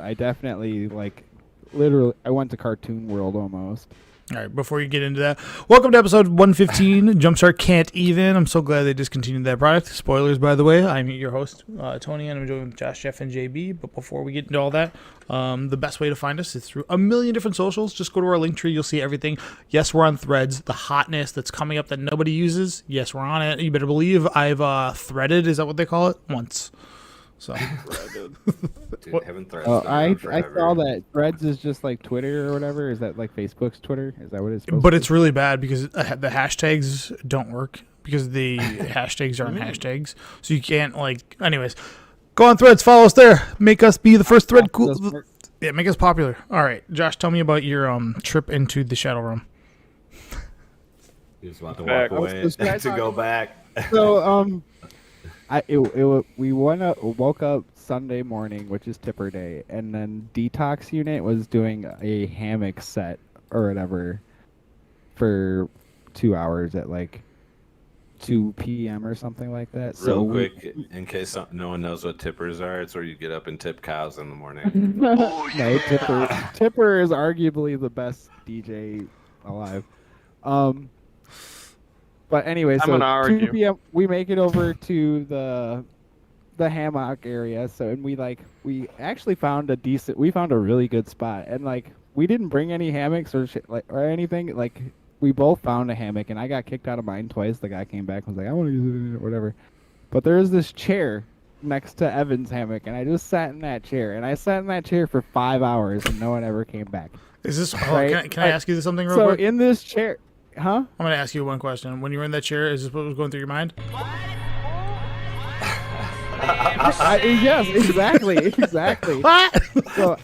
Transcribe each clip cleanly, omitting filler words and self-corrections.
I definitely like literally I went to Cartoon World almost. All right, before you get into that, welcome to episode 115. Jumpstart can't even. I'm so glad they discontinued that product. Spoilers, by the way. I'm your host, Tony, and I'm joined with Josh, Jeff, and JB. But before we get into all that, the best way to find us is through a million different socials. Just go to our link tree. You'll see everything. Yes, we're on Threads. The hotness that's coming up that nobody uses. Yes, we're on it. You better believe I've threaded. Is that what they call it? Once. So, Dude, haven't Threads Oh, been I around forever. saw that Threads is just like Twitter or whatever. Is that like Facebook's Twitter? Is that what it's supposed but to it's really bad because the hashtags don't work because the hashtags aren't hashtags. So you can't anyways, go on Threads, follow us there. Make us be the first thread cool. Yeah, make us popular. All right, Josh, tell me about your trip into the Shadow Room. He was about to walk away to go back. So we woke up Sunday morning, which is Tipper Day, and then Detox Unit was doing a hammock set or whatever for 2 hours at like 2 p.m. or something like that. So Real quick, in case no one knows what tippers are, it's where you get up and tip cows in the morning. No, Tipper is arguably the best DJ alive. But anyway, I'm so gonna argue. 2 p.m. we make it over to the hammock area. So and we actually found we found a really good spot, and like we didn't bring any hammocks or shit or anything. Like we both found a hammock, and I got kicked out of mine twice. The guy came back and was like, "I want to use it," or whatever. But there's this chair next to Evan's hammock, and I just sat in that chair, and I sat in that chair for 5 hours, and no one ever came back. Is this? Right? Can I ask you something real So quick? in this chair, huh? I'm gonna ask you one question. When you were in that chair, is this what was going through your mind? Yes, exactly. What? So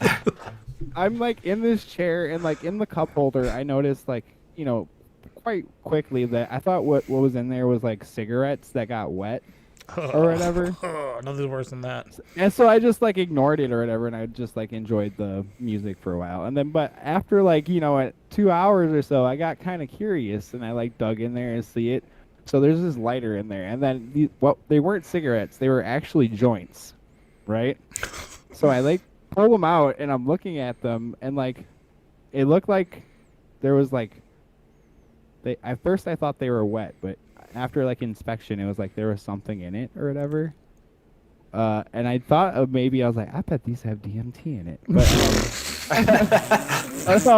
I'm like in this chair, and like in the cup holder, I noticed quite quickly that I thought what was in there was like cigarettes that got wet or whatever. Oh, nothing's worse than that. And so I just like ignored it or whatever, and I just like enjoyed the music for a while. And then, but after at 2 hours or so, I got kind of curious, and I like dug in there and see it. So there's this lighter in there, and then they weren't cigarettes; they were actually joints, right? So I like pull them out, and I'm looking at them, and like it looked like there was like at first I thought they were wet, but after like inspection, it was like there was something in it or whatever. And I thought of maybe I was like, I bet these have DMT in it. But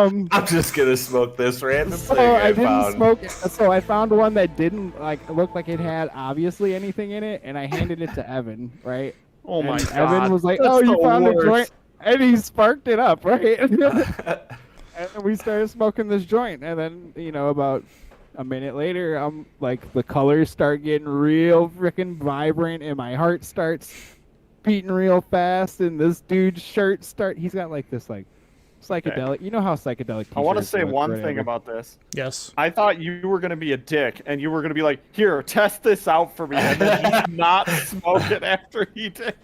I'm just gonna smoke this random thing so I I didn't found. smoke it. So I found one that didn't like look like it had obviously anything in it, and I handed it to Evan, right? Oh my And god. Evan was like, That's "Oh, you the found worst. a joint," and he sparked it up, right? And we started smoking this joint, and then about a minute later, I'm like, the colors start getting real freaking vibrant, and my heart starts beating real fast, and this dude's shirt he's got like this like psychedelic. Okay. You know how psychedelic. I want to t-shirts say look, one whatever. thing about this. Yes. I thought you were going to be a dick, and you were going to be like, here, test this out for me, and then he'd not smoke it after he did.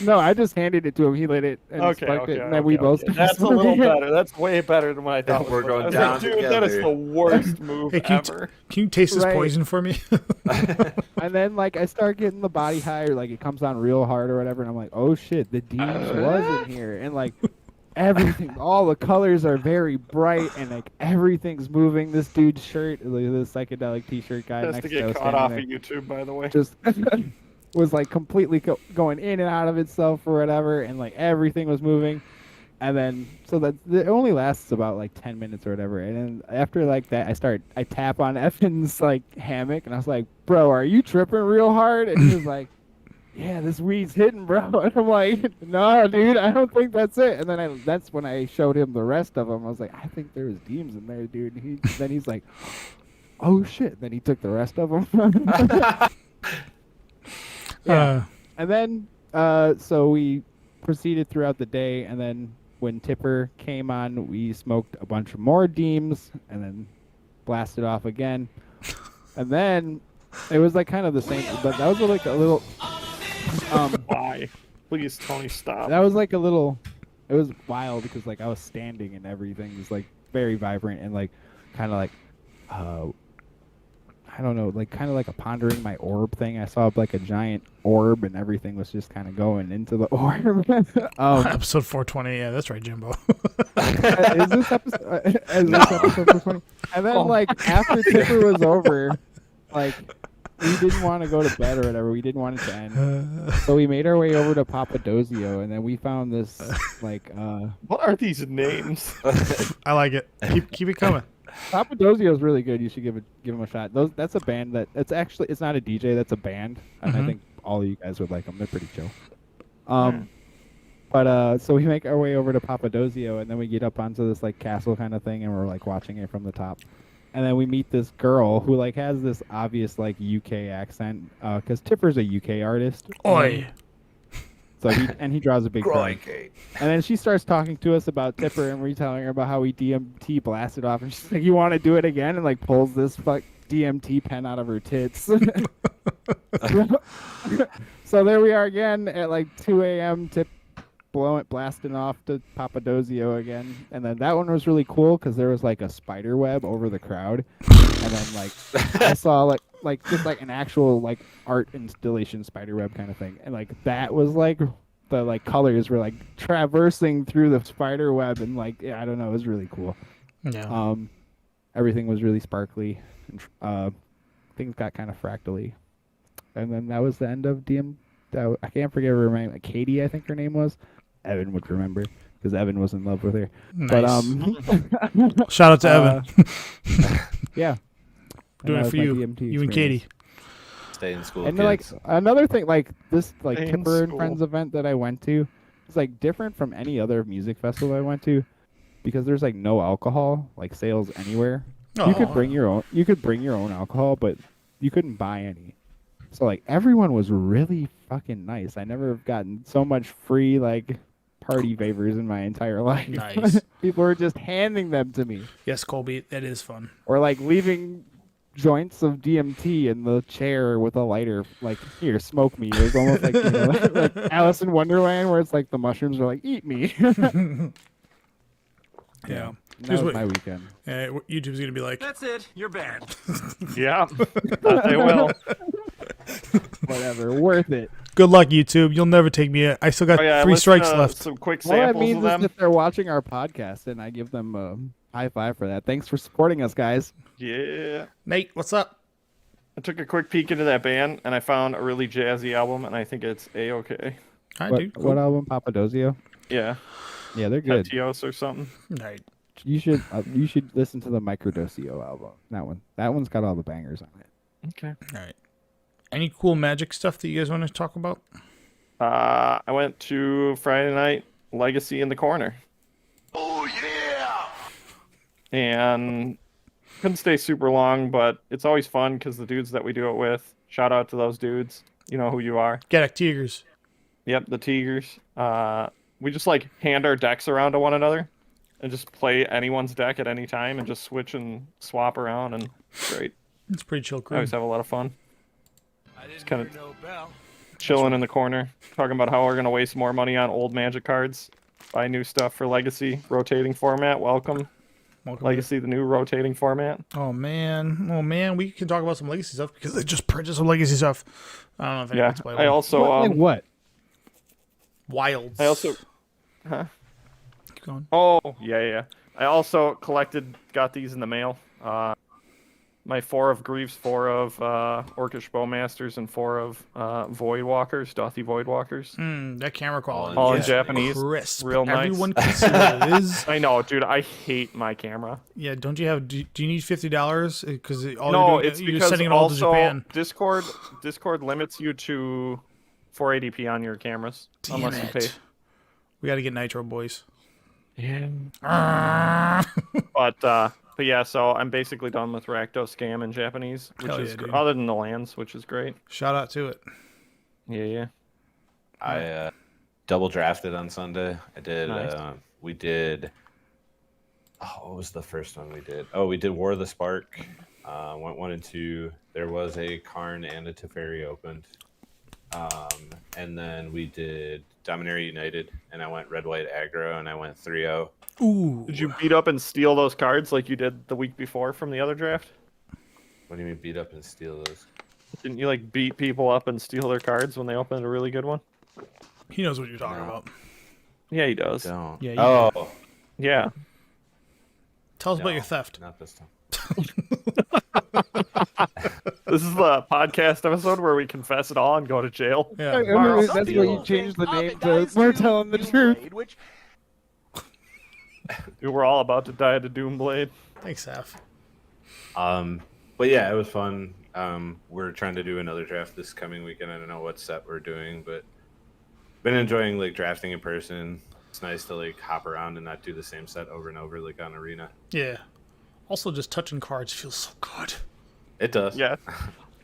No, I just handed it to him. He lit it and sparked it, and then we both. That's a little better. That's way better than what I thought. We're going I was down like, dude, that is together. the worst move Hey, ever. can you taste this Right. poison for me? And then like I start getting the body high, or like it comes on real hard or whatever, and I'm like, oh shit, the Deems was in here, and like everything, all the colors are very bright, and like everything's moving. This dude's shirt, like this psychedelic t-shirt guy Has next to to get us caught standing off there, of YouTube, by the way. just was like completely going in and out of itself or whatever, and like everything was moving. And then so that it only lasts about like 10 minutes or whatever, and then after like that I tap on Evan's like hammock, and I was like, bro, are you tripping real hard? And he was like, yeah, this weed's hitting, bro. And I'm like, no, dude, I don't think that's it. And then that's when I showed him the rest of them. I was like, I think there was Deems in there, dude. And then he's like, oh shit. Then he took the rest of them. Yeah. And then so we proceeded throughout the day, and then when Tipper came on, we smoked a bunch of more Deems, and then blasted off again. And then it was like kind of the same, but that was like a little. Why? Please, Tony, stop. That was like a little. It was wild because like I was standing and everything was like very vibrant and like kind of like, I don't know, like kind of like a pondering my orb thing. I saw like a giant orb, and everything was just kind of going into the orb. Episode 420. Yeah, that's right, Jimbo. Is this episode? Is this episode 420? And then like after Tipper was over, like we didn't want to go to bed or whatever. We didn't want it to end, so we made our way over to Papadozio, and then we found this like What are these names? I like it. Keep it coming. Papadozio is really good. You should give him a shot. That's a band it's not a DJ. That's a band, and I think all of you guys would like them. They're pretty chill. But so we make our way over to Papadozio, and then we get up onto this like castle kind of thing, and we're like watching it from the top. And then we meet this girl who like has this obvious like UK accent, because Tipper's a UK artist. Oi. So he draws a big crowd. And then she starts talking to us about Tipper, and we're telling her about how we DMT blasted off, and she's like, "You want to do it again?" And like pulls this DMT pen out of her tits. So there we are again at like 2 a.m. Tip blasting off to Papadozio again, and then that one was really cool because there was like a spider web over the crowd, and then like I saw like just like an actual like art installation spider web kind of thing, and like that was like the like colors were like traversing through the spider web, and like I don't know, it was really cool. Yeah. Everything was really sparkly, and things got kind of fractally, and then that was the end of DM. I can't forget her name. Like Katie, I think her name was. Evan would remember because Evan was in love with her. Nice. But Shout out to Evan. Yeah, Doing it for you, you and Katie. Stay in school. And kids. like another thing, like this, like Stay in Tipper and school. Friends event that I went to, it's like different from any other music festival I went to, because there's like no alcohol like sales anywhere. You could bring your own. You could bring your own alcohol, but you couldn't buy any. So like everyone was really fucking nice. I never have gotten so much free like party favors in my entire life. Nice. People were just handing them to me, Yes, Colby, that is fun. or like leaving joints of DMT in the chair with a lighter. Like, here, smoke me. It was almost like, like Alice in Wonderland, where it's like the mushrooms are like, eat me. Yeah. That Here's was what- my weekend. YouTube's gonna be like, That's it. You're banned. Yeah, they will. Whatever, worth it. "Good luck, YouTube. You'll never take me. I still got Oh, yeah, 3 listen strikes to left." Some quick All that samples means of is them. that they're watching our podcast, and I give them a high five for that. Thanks for supporting us, guys. Yeah. Nate, what's up? I took a quick peek into that band, and I found a really jazzy album, and I think it's A-okay. Hi, What, dude. what album? Papadozio? Yeah. Yeah, they're good. Etios or something. Right. You should listen to the Microdosio album. That one's got all the bangers on it. Okay. All right. Any cool magic stuff that you guys want to talk about? I went to Friday night Legacy in the Corner. Oh yeah. And couldn't stay super long, but it's always fun because the dudes that we do it with, shout out to those dudes. You know who you are. Gadak Tigers. Yep, the Tigers. We just like hand our decks around to one another and just play anyone's deck at any time and just switch and swap around, and it's great. It's pretty chill I crew. always have a lot of fun. I didn't kinda- hear no bell. Chilling in the corner, talking about how we're gonna waste more money on old Magic cards, buy new stuff for Legacy, rotating format. Welcome, Welcome Legacy, the new rotating format. Oh man, we can talk about some legacy stuff because they just printed some legacy stuff. I don't know if Yeah, anyone's played I also Like what? Wilds. I also Keep going. Oh, yeah. I also got these in the mail. My 4 of Griefs, 4 of Orcish Bowmasters, and 4 of Voidwalkers, Dothy Voidwalkers. That camera quality. All in is Japanese, Crisp. real nice. Everyone can see what it is. I know, dude. I hate my camera. Yeah, don't you have? Do you need $50? Because No, it's you're because sending it all to also Japan. Discord limits you to 480p on your cameras Damn unless you pay. it. We got to get Nitro, boys. But yeah, so I'm basically done with Rakdos Scam in Japanese, which Hell is yeah, dude. other than the lands, which is great. Shout out to it. Yeah. I double drafted on Sunday. I did. Nice. We did. Oh, what was the first one we did? Oh, we did War of the Spark. Went 1 and 2. There was a Karn and a Teferi opened. And then we did Dominaria United, and I went red white aggro, and I went 3-0. Ooh. Did you beat up and steal those cards like you did the week before from the other draft? What do you mean beat up and steal those? Didn't you like beat people up and steal their cards when they opened a really good one? He knows what you're talking No. about. Yeah, he does. Don't. Yeah, you Oh. Yeah. Tell us about No, your theft. Not this time. This is the podcast episode where we confess it all and go to jail. Yeah. I mean, that's why you changed the name to We're Telling the Truth. Which Dude, we're all about to die to Doomblade. Thanks, Saf. But yeah, it was fun. We're trying to do another draft this coming weekend. I don't know what set we're doing, but been enjoying like drafting in person. It's nice to like hop around and not do the same set over and over like on Arena. Yeah. Also, just touching cards feels so good. It does. Yeah.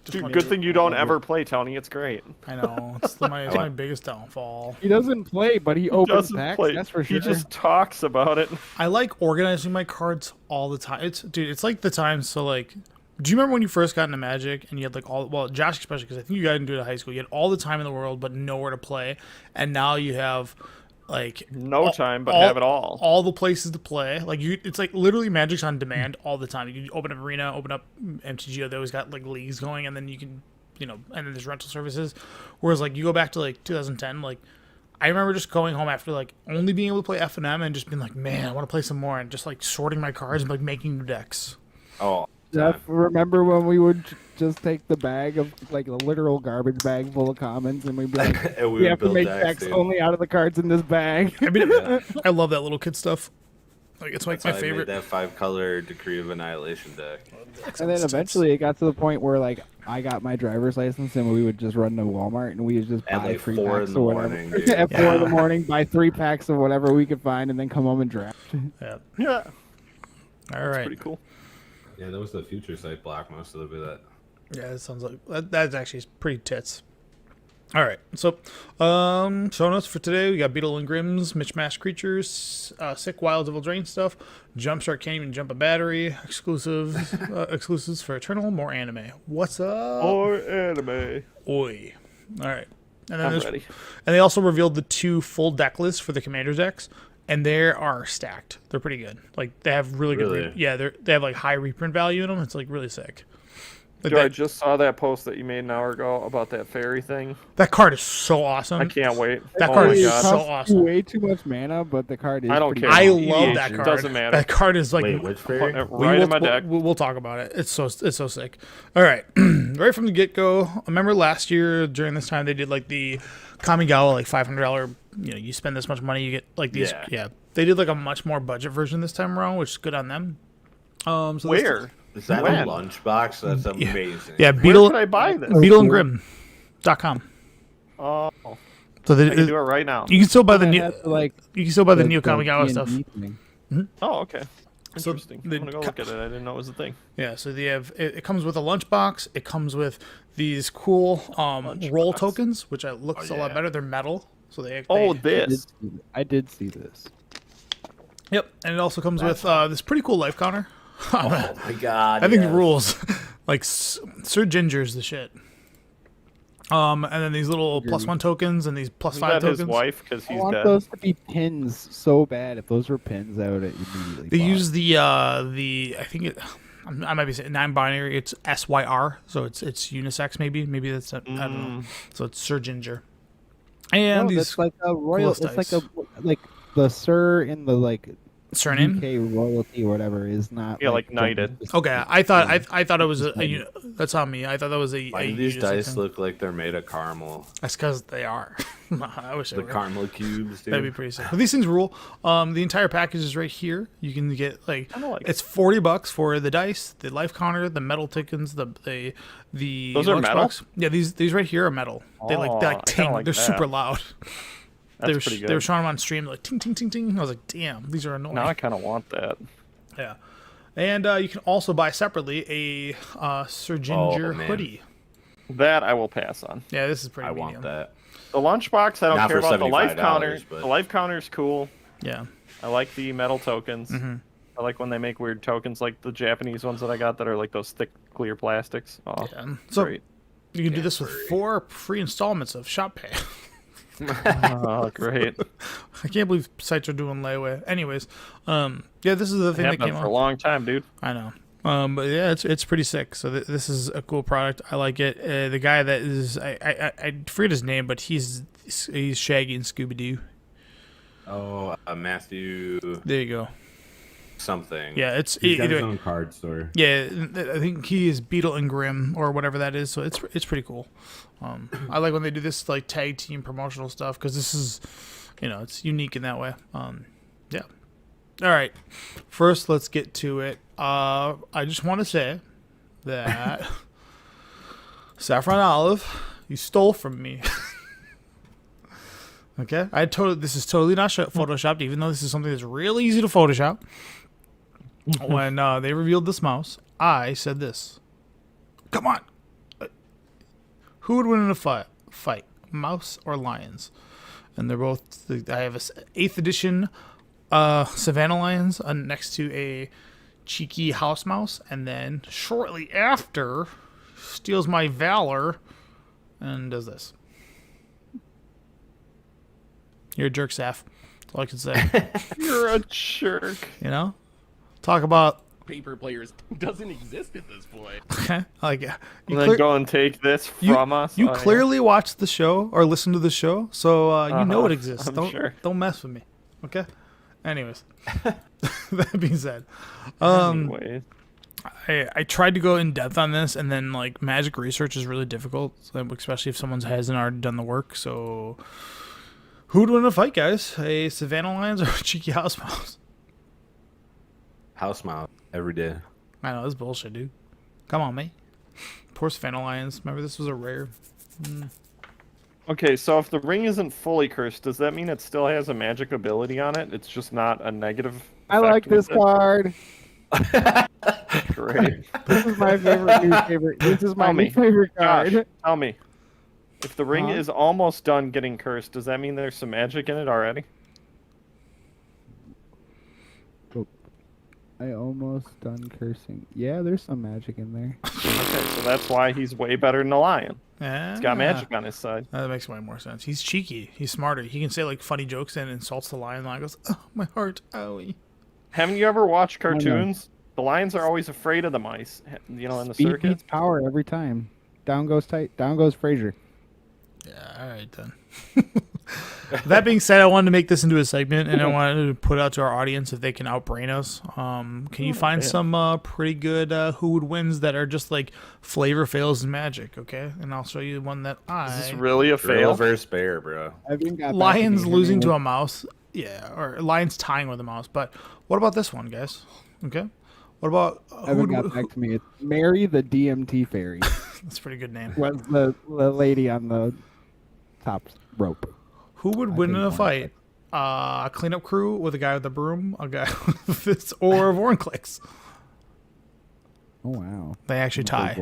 Just Dude, wanna good do- thing you don't ever play, Tony. It's great. I know. It's my biggest downfall. He doesn't play, but he opens Doesn't packs. play. That's for sure. He just talks about it. I like organizing my cards all the time. It's like the times. So like, do you remember when you first got into Magic and you had like Josh especially, because I think you got into it in high school. You had all the time in the world but nowhere to play, and now you have like No time, but have it all. All the places to play. Like it's like literally Magic's on demand all the time. You can open up Arena, open up MTGO. They always got like leagues going, and then you can, and then there's rental services. Whereas like you go back to like 2010, like I remember just going home after like only being able to play F&M and just being like, man, I want to play some more, and just like sorting my cards and like making new decks. Oh. Jeff, remember when we would just take the bag of like a literal garbage bag full of commons, and we'd be like, And we we would have to build make decks, decks dude. only out of the cards in this bag. I mean, Yeah. I love that little kid stuff. Like it's like That's my how I favorite. made that 5-color Decree of Annihilation deck. And then eventually it got to the point where like I got my driver's license, and we would just run to Walmart and we would just At buy like 3 4 packs in the or whatever. morning, dude. At 4 in the Yeah. morning, buy 3 packs of whatever we could find, and then come home and draft. Yeah. Yeah. All right. Pretty cool. Yeah, that was the future site block most of that. Yeah, it sounds like that's actually pretty tits. All right, so show notes for today. We got Beetle and Grimm's, Mismatched Creatures, Sick Wild Devil Drain stuff, Jumpstart Can't Even Jump a Battery, exclusives for Eternal, more anime. What's up? Or anime. Oi. All right. And then I'm there's- ready. And they also revealed the 2 full deck lists for the Commander's decks, and they are stacked. They're pretty good. Like they have really good. Really? They have like high reprint value in them. It's like really sick. Like Dude, I that, just saw that post that you made an hour ago about that fairy thing. that card is so awesome. I can't wait. That Oh card my is god. so Costs awesome. way too much mana, but the card is. I don't pretty care. I good. love EDH, that it card. doesn't matter. That card is like Wait, which fairy? Right in my deck. We'll talk about it. It's so sick. All right, right from the get go. I remember last year during this time they did like the Kamigawa like $500. You spend this much money, you get like these. Yeah. Yeah, they did like a much more budget version this time around, which is good on them. So this- Where? Is that When? a lunchbox? That's amazing. Yeah, Where Beetle can I buy this? BeetleandGrim.com. Oh, So I can do it right now. you can still buy the It new. has, like, You can still buy the the Neo Kamigawa D&D stuff. thing. Oh, okay. So Interesting. the I'm gonna go look at it. I didn't know it was a thing. Yeah, so they have it comes with a lunchbox. It comes with these cool roll tokens, which looks a lot yeah. better. They're metal, so they. Oh, they- this. I did see this. Yep, and it also comes with this pretty cool life counter. Oh my god. I think yes. it rules. Like Sir Ginger's the shit. And then these little +1 tokens and these +5 Is that tokens. his wife? Because I he's want dead. those to be pins so bad. If those were pins, I would have immediately. They bought. use the I think it. I might be saying non-binary. It's SYR, so it's unisex. Maybe that's I don't know. So it's Sir Ginger. And No, these that's like a royal. coolest It's like dice. like the Sir in the like surname. UK royalty or whatever is not. Yeah, like knighted. Okay, I thought it was a that's on me. I thought that was a. Why a do these unisex dice thing. look like they're made of caramel? That's because they are. I wish they The were. caramel cubes, dude. That'd be pretty sick. But these things rule. The entire package is right here. You can get like Kinda like it's $40 for the dice, the life counter, the metal tokens, the Those are metal? lunchbox. Yeah, these right here are metal. They Oh, like I kinda ting. like They're that. super loud. That's pretty good. They were showing them on stream like ting ting ting ting. I was like, damn, these are annoying. Now I kind of want that. Yeah. And you can also buy separately a Sir Ginger man. hoodie. That I will pass on. Yeah, this is pretty I medium. want that. The lunchbox, I don't Not care for about. The life $75, counter. but- The life counter's cool. Yeah. I like the metal tokens. Mm-hmm. I like when they make weird tokens, like the Japanese ones that I got that are like those thick, clear plastics. Oh, Yeah. So great. you can do this with 4 free installments of Shop Pay. Oh, great. I can't believe sites are doing layaway. Anyways, yeah, this is the thing that Happened came for a out. long time, dude. I know. But yeah, it's pretty sick. So this is a cool product. I like it. The guy that is I forget his name, but he's Shaggy and Scooby Doo. Oh, Matthew There you go. something. Yeah, it's He's got his anyway, own card store. yeah. I think he is Beetle and Grimm or whatever that is. So it's pretty cool. I like when they do this like tag team promotional stuff because this is, it's unique in that way. Yeah. All right. First, let's get to it. I just want to say that Saffron Olive, you stole from me. Okay, this is totally not photoshopped, even though this is something that's really easy to Photoshop. When they revealed this mouse, I said this: "Come on, who would win in a fight, mouse or lions?" And they're both. I have a 8th edition Savannah lions next to a cheeky house mouse, and then shortly after, steals my valor and does this. You're a jerk, Saf. That's all I can say. You're a jerk. Talk about Paper players doesn't exist at this point. like And then go and take this from us. You Oh, yeah. clearly watched the show or listened to the show, so you know it exists. I'm sure. Don't mess with me, okay? Anyways, that being said, Anyways. I tried to go in depth on this, and then like magic research is really difficult, especially if someone hasn't already done the work. So, who would win in a fight, guys? A Savannah Lions or a cheeky house mouse? House mouse every day. I know, this is bullshit, dude. Come on, mate. Poor Savannah Lions. Remember, this was a rare. Okay, so if the ring isn't fully cursed, does that mean it still has a magic ability on it? It's just not a negative. I like this effect card. Great. This is my favorite. This is my Tell me. favorite Josh, card. tell me. If the ring Huh? is almost done getting cursed, does that mean there's some magic in it already? I almost done cursing. Yeah, there's some magic in there. Okay, so that's why he's way better than a lion. Yeah, He's got magic on his side. That makes way more sense. He's cheeky. He's smarter. He can say like funny jokes and insults the lion. The lion goes, "Oh, my heart, owie." Haven't you ever watched no. cartoons? The lions are always afraid of the mice, in the Speed circus. beats power every time. Down goes Frazier. Yeah, all right then. That being said, I wanted to make this into a segment, and I wanted to put out to our audience if they can outbrain us. Can you find some pretty good who would wins that are just like flavor fails and magic? Okay, and I'll show you one that Is this really a Gorilla fail? versus bear, bro. I haven't got back lions to me. losing to a mouse. Yeah, or lions tying with a mouse. But what about this one, guys? Okay, what about Haven't got back to me. It's Mary the DMT fairy. That's a pretty good name. Was the lady on the top rope? Who would win in a think fight? A cleanup crew with a guy with a broom, a guy with this, or Vornclicks? Oh wow. They actually tie.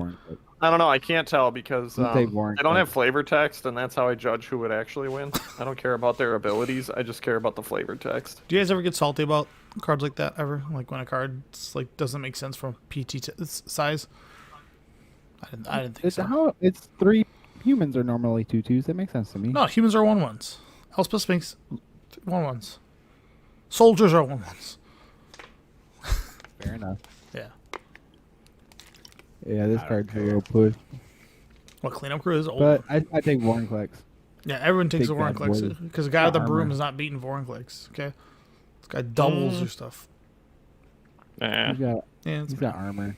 I don't know. I can't tell because I'll take Warren they don't have Cliff. flavor text, and that's how I judge who would actually win. I don't care about their abilities. I just care about the flavor text. Do you guys ever get salty about cards like that? Ever like when a card like doesn't make sense from PT size? I didn't think It's so. it's 3 humans are normally 2/2s. That makes sense to me. No, humans are 1/1s. Elspeth makes 1/1s. Soldiers are 1/1s. Fair enough. Yeah. Yeah, this card's a real push. What cleanup crew is old? But I think Warnclicks. Yeah, everyone takes Take the that Vornclicks boy. because the guy with the broom Armor. is not beating Vornclicks. Okay, this guy doubles your stuff. Nah. He's got Yeah, it's he's got armor.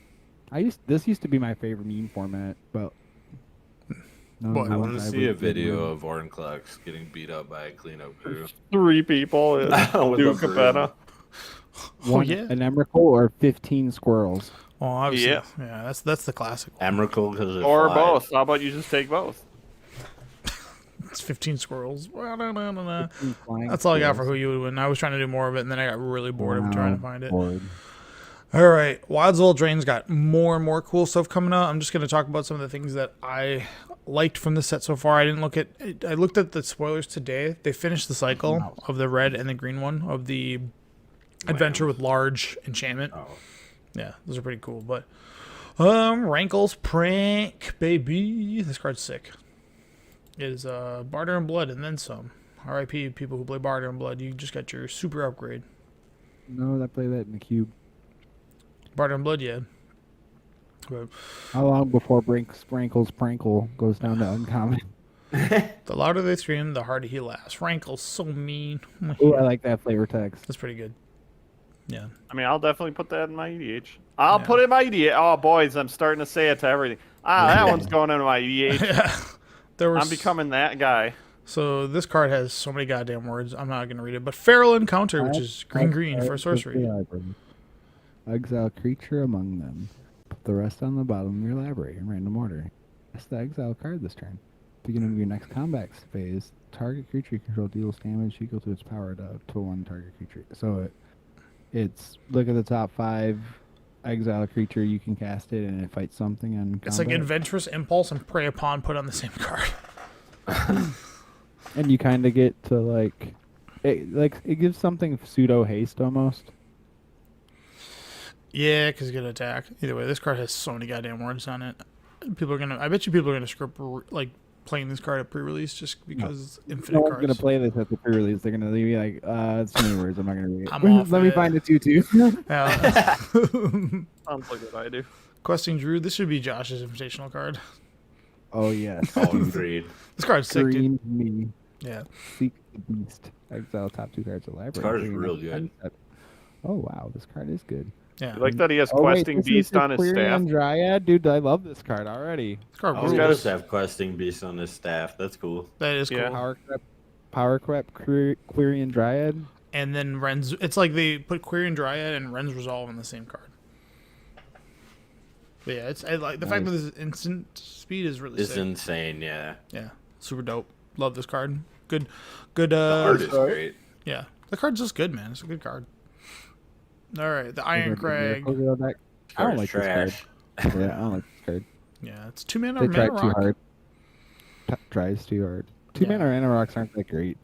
This used to be my favorite meme format, but no, Boy, I no want to one's see ever a video been of Ornclux getting beat up by a cleanup crew. 3 people. With a Duke broom. Capetta. one yeah. an Emrakul or 15 squirrels. Well, obviously, Yeah. yeah, that's the classic one. Emrakul because Or both. How about you just take both? It's 15 squirrels. Well, no. 15 flying That's all I got for squirrels. who you would win. I was trying to do more of it, and then I got really bored of trying to find it. Bored. All right, Wild's Old Drain's got more and more cool stuff coming out. I'm just going to talk about some of the things that I liked from the set so far. I looked at the spoilers today. They finished the cycle of the red and the green one of the adventure with large enchantment. Oh. Yeah, those are pretty cool. But Rankle's Prank, baby. This card's sick. It is Barter and Blood and then some. R.I.P. people who play Barter and Blood. You just got your super upgrade. No, I play that in the cube. Barter and Blood, yeah. But How long before Sprinkles Prankle goes down to uncommon? the louder they scream, the harder he laughs. Rankle's so mean. Ooh, I like that flavor text. That's pretty good. Yeah. I mean, I'll definitely put that in my EDH. I'll Yeah. put it in my EDH. Oh, boys, I'm starting to say it to everything. That one's going into my EDH. Yeah. There was, I'm becoming that guy. So this card has so many goddamn words. I'm not gonna read it. But Feral Encounter, which is green for sorcery. Exile creature among them. Put the rest on the bottom of your library in random order. That's the exile card this turn. Beginning of your next combat phase, target creature you control deals damage equal to its power to one target creature. So it's look at the top 5. Exile a creature, you can cast it, and it fights something in It's like combat. Adventurous Impulse and Prey Upon put on the same card. And you kind of get to like it gives something pseudo haste almost. Yeah, because you get attack. Either way, this card has so many goddamn words on it. I bet you people are gonna script like playing this card at pre-release just because it's infinite No one's cards. gonna play this at the pre-release. They're gonna be like, it's too many words. I'm not gonna read it. I'm off Let me it. find a tutu. Yeah. Sounds like what I do. Questing Druid. This should be Josh's invitational card. Oh yes. Oh, agreed. This card's sick, dude. Green me. Yeah. Seek the beast. Exile top 2 cards of the library. This card is Bring real it good. up. Oh wow, this card is good. Yeah. You like that he has Oh, wait, Questing this is Beast the on his staff? Quirion Dryad, dude. I love this card already. This card Oh, rules. he does have Questing Beast on his staff. That's cool. That is cool. Yeah. Power Crep Quirion Dryad. And then Ren's. It's like they put Quirion Dryad and Ren's Resolve on the same card. But yeah, I like the fact that this instant speed is really It's sick. insane, yeah. Yeah, super dope. Love this card. Good. The art is great. Yeah, the card's just good, man. It's a good card. All right, the Iron This Crag. card I don't Card's like trash. this card. Yeah, I don't like this card. Yeah, it's 2 mana They mana tried too rock. hard. Tries too hard. 2 Yeah. mana mana rocks aren't that great.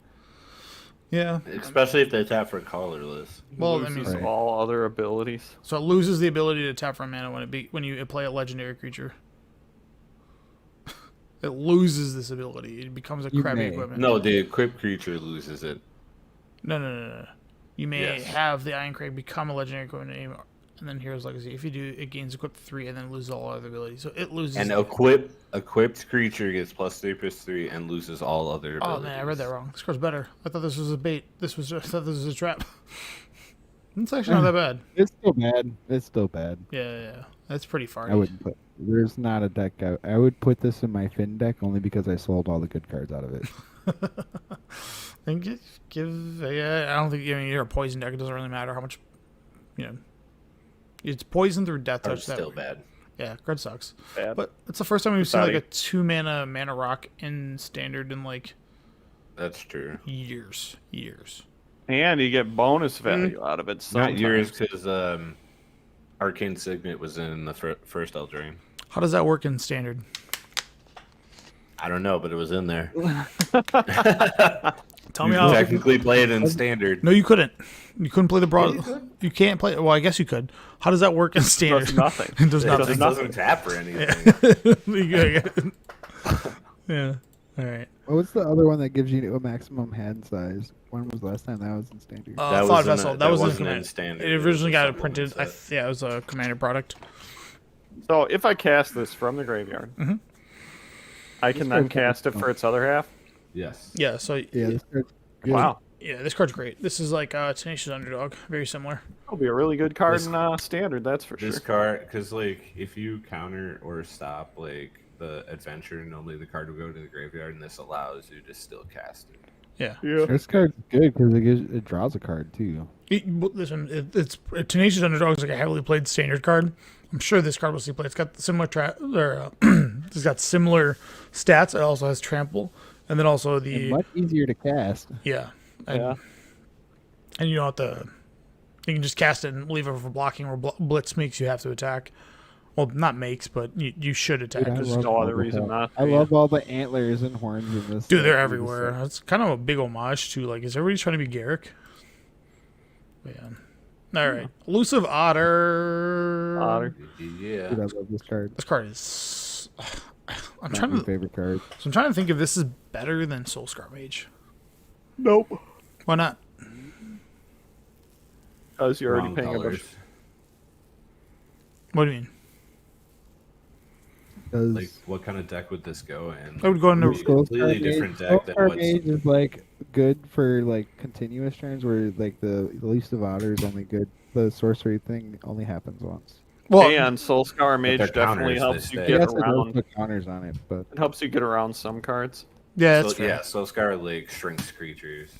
Yeah. Especially if they tap for colorless. Well, I mean, Loses Right. all other abilities. so it loses the ability to tap for mana when you play a legendary creature. It loses this ability. It becomes a You crappy may. equipment. No, the equipped creature loses it. No. You may Yes. have the Iron Crag become a legendary equipment name, and then Hero's Legacy. If you do, it gains equip 3 and then loses all other abilities. So it loses. And equipped creature gets +3/+3 and loses all other Oh abilities. man, I read that wrong. This card's better. I thought this was a bait. I thought this was a trap. It's actually not that bad. It's still bad. It's still bad. Yeah. That's pretty far. I wouldn't put. There's not a deck. I would put this in my Finn deck only because I sold all the good cards out of it. And yeah, I don't think. I mean, you're a poison deck. It doesn't really matter how much. It's poison through death touch. Card's still bad. Yeah, card sucks. Bad. But it's the first time we've seen like Sorry. a 2 mana rock in standard in like That's true. years. And you get bonus value out of it. Not Sometimes. yours, because Arcane Signet was in the first Eldraine. How does that work in standard? I don't know, but it was in there. Tell You me can how. technically play it in standard. No, you couldn't. You couldn't play the broad. You can't play. Well, I guess you could. How does that work in standard? Does nothing. It does It nothing. just doesn't tap for anything. Yeah. All right. What's the other one that gives you a maximum hand size? When was the last time that was in standard? That Thought wasn't Vessel. a- That was wasn't in Commander. standard. It It was originally a got supplement printed. set. Yeah, it was a Commander product. So if I cast this from the graveyard, I can then cast it for its other half. Yes. Yeah. So Yeah, this card's good. Wow. yeah, this card's great. This is like Tenacious Underdog. Very similar. It'll be a really good card This- in standard, that's for This sure. card, because like if you counter or stop like the adventure, normally the card will go to the graveyard, and this allows you to still cast it. Yeah. Yeah. This card's good because it draws a card too. It's Tenacious Underdog is like a heavily played standard card. I'm sure this card will see play. It's got similar it's got similar stats. It also has trample, and then also And the much easier to cast. yeah. And, Yeah. and you don't have to. You can just cast it and leave it for blocking, or Blitz makes you have to attack. Well, not makes, but you should attack. Dude, I There's love no all other the reason hell- not I to, love all the antlers and horns in this. Dude, they're in this everywhere. set. It's kind of a big homage to like, is everybody trying to be Garrick? But yeah. All right, Elusive Otter. Otter. Yeah. Dude, I love this card. This card is. I'm Not trying my to. favorite card. So I'm trying to think if this is better than Soulscar Mage. Nope. Why not? Because you're already Wrong paying a colors. bunch. What do you mean? Because Like, what kind of deck would this go in? I would go into- Would it be a completely different deck than Soulscar what's. Mage is like good for like continuous turns, where like the least of honor is only good. The sorcery thing only happens once. Well, And Soulscar their Mage definitely counters, helps they you stay. get Yes, it does around. put counters on it, but It helps you get around some cards. yeah, that's So, fair. yeah, Soulscar like shrinks creatures.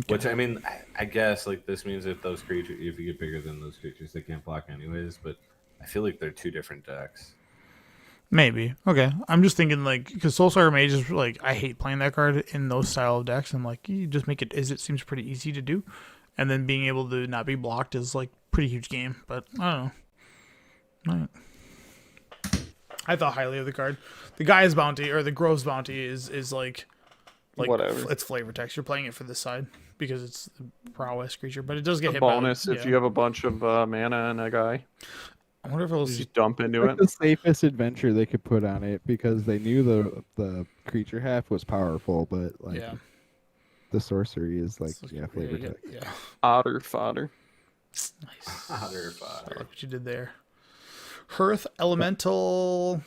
Which I mean, I guess like this means if those creatures, if you get bigger than those creatures, they can't block anyways. But I feel like they're two different decks. Maybe. Okay. I'm just thinking like because Soulstar Mage is like I hate playing that card in those style of decks. I'm like you just make it as it seems pretty easy to do, and then being able to not be blocked is like pretty huge game. But I don't know. All right. I thought highly of the card. The Guy's Bounty or the Grove's Bounty is like Whatever. it's flavor text. You're playing it for this side because it's the prowess creature, but it does get A hit bonus by if you have a bunch of mana and a guy. I wonder if it'll You see. just dump into like it. the safest adventure they could put on it, because they knew the creature half was powerful, but like Yeah. the sorcery is like It's like- yeah, flavor yeah, text. yeah. Otter fodder. Nice. Otter I fodder. like what you did there. Hearth Elemental.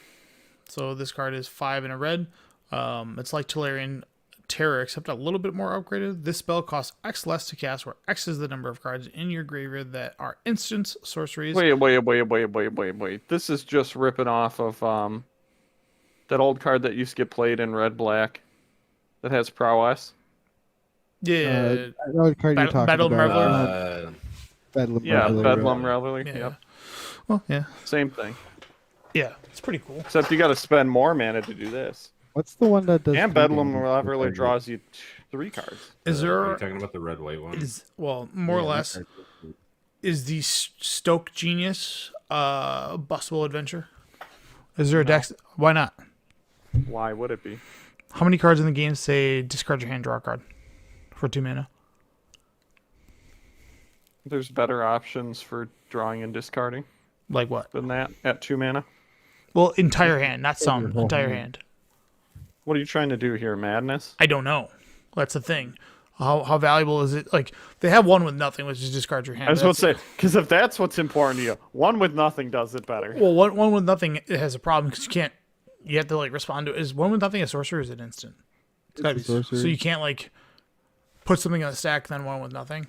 So this card is 5 and a red. It's like Tolarian Terror, except a little bit more upgraded. This spell costs X less to cast, where X is the number of cards in your graveyard that are instants, sorceries. Wait. This is just ripping off of that old card that used to get played in red black that has prowess. Yeah. I know what card you're talking Battle about. Reveler? Bedlam Yeah, Reveler. Bedlam Reveler. yeah. Yep. Well, yeah. Same thing. Yeah. It's pretty cool. Except you got to spend more mana to do this. What's the one that does? And 3 Bedlam damage per Reveler target? draws you 3 cards. Is Are there you talking about the red white one? well, more or Yeah, that less, card's good. is the Stoke Genius bustable adventure? Is there a dex? Why not? Why would it be? How many cards in the game say discard your hand, draw a card for 2 mana? There's better options for drawing and discarding Like what? than that at 2 mana. Well, entire hand, not some. whole Entire hand. hand. What are you trying to do here? Madness? I don't know. That's the thing. How valuable is it? Like they have one with nothing, which is discard your hand. I was about That's- to say, because if that's what's important to you, one with nothing does it better. Well, one with nothing it has a problem because you can't. You have to like respond to it. Is one with nothing a sorcerer? Or is it instant? It's gotta a be so sorcery. you can't like put something in the stack then one with nothing.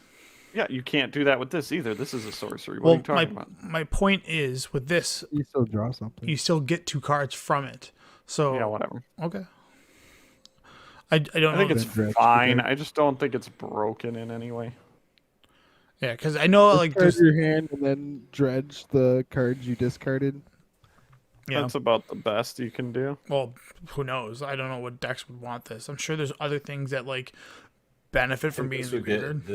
Yeah, you can't do that with this either. This is a sorcery. What Well, are you talking about? my point is with this, You still draw something. you still get 2 cards from it. So Yeah, whatever. okay. I don't I think know. it's Dredge fine. together. I just don't think it's broken in any way. Yeah, because I know like Discard there's your hand and then dredge the cards you discarded. yeah. That's about the best you can do. Well, who knows? I don't know what decks would want this. I'm sure there's other things that like benefit from being in This the would get- graveyard.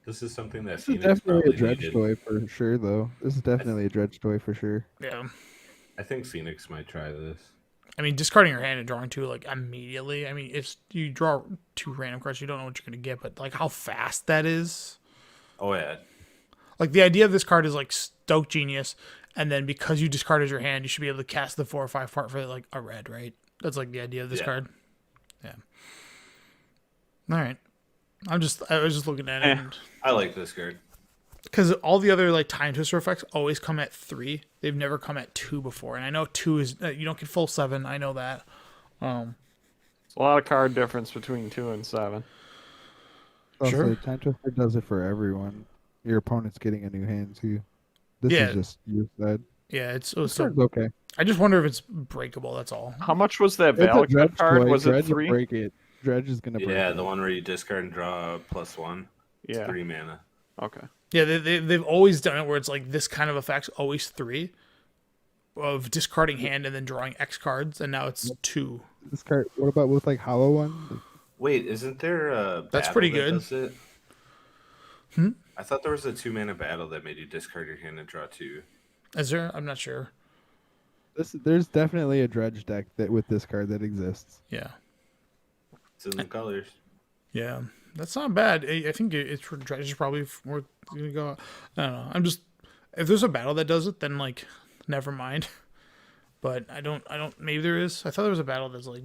This is something that This is Phoenix definitely a probably dredge needed. toy for sure, though. This is definitely a dredge toy for sure. Yeah. I think Phoenix might try this. I mean, discarding your hand and drawing 2 like immediately. I mean, if you draw 2 random cards, you don't know what you're gonna get, but like how fast that is. Oh yeah, Like the idea of this card is like Stoke Genius, and then because you discarded your hand, you should be able to cast the 4 or 5 part for like a red, right? That's like the idea of this Yeah. card. Yeah. All right. I was just looking at it. Eh. And I like this card. because all the other like time twister effects always come at 3. They've never come at 2 before, and I know 2 is you don't get full 7. I know that. It's a lot of card difference between 2 and 7. Also, Sure. Time Twister does it for everyone. Your opponent's getting a new hand too. This Yeah. is just your side. Yeah, it's This so. card's okay. I just wonder if it's breakable. That's all. How much was that It's a Valak dredge card? toy. Was Dredge it will 3? break it. Dredge is gonna break Yeah, it. the one where you discard and draw +1. It's Yeah. 3 mana. Okay. Yeah, they've always done it where it's like this kind of effect's always 3 of discarding hand and then drawing X cards, and now it's 2. This card. What about with like hollow one? Wait, isn't there a That's battle pretty that good. does it? I thought there was a 2 mana battle that made you discard your hand and draw 2. Is there? I'm not sure. There's definitely a dredge deck that with this card that exists. Yeah. It's in the colors. Yeah, that's not bad. I think it's for Dredge is probably worth to go. I don't know. I'm just if there's a battle that does it, then like never mind. But I don't. Maybe there is. I thought there was a battle that's like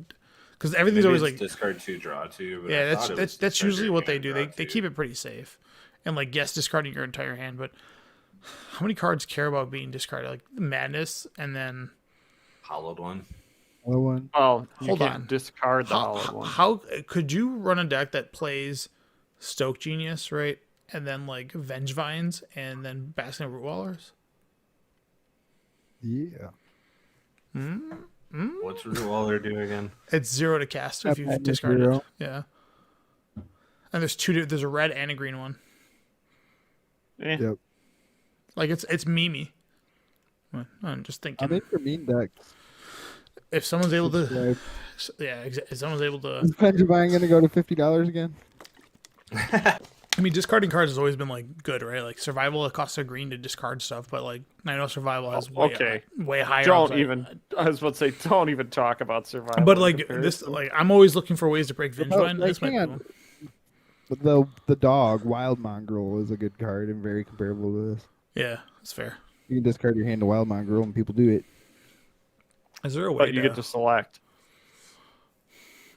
because everything's Maybe always it's like discard 2, draw 2. But yeah. I thought it was That's discard usually your what they hand, do. draw They 2. keep it pretty safe. And like yes, discarding your entire hand, but how many cards care about being discarded? Like Madness, and then hollowed one. Other one. Oh, you Hold can't on. discard the hollowed one. How could you run a deck that plays Stoke Genius, right? And then like Vengevines and then Basking Root Wallers? Yeah. What's Waller do again? It's 0 to cast if Yep, you've and discarded. 0. Yeah. And there's two. There's a red and a green one. Eh. Yep. Like it's Mimi. I'm just I thinking think for mean decks. if someone's able to, Subscribe. if someone's able to. Is Vengevine going to go to $50 again? I mean, discarding cards has always been like good, right? Like survival, it costs a green to discard stuff, but like I know survival has way higher. Don't upside. even. I was about to say, don't even talk about survival. But in like comparison. this, like I'm always looking for ways to break Vengevine. They This might be can. one. But the dog, Wild Mongrel, is a good card and very comparable to this. Yeah, that's fair. You can discard your hand to Wild Mongrel and people do it. Is there a way but you get to select.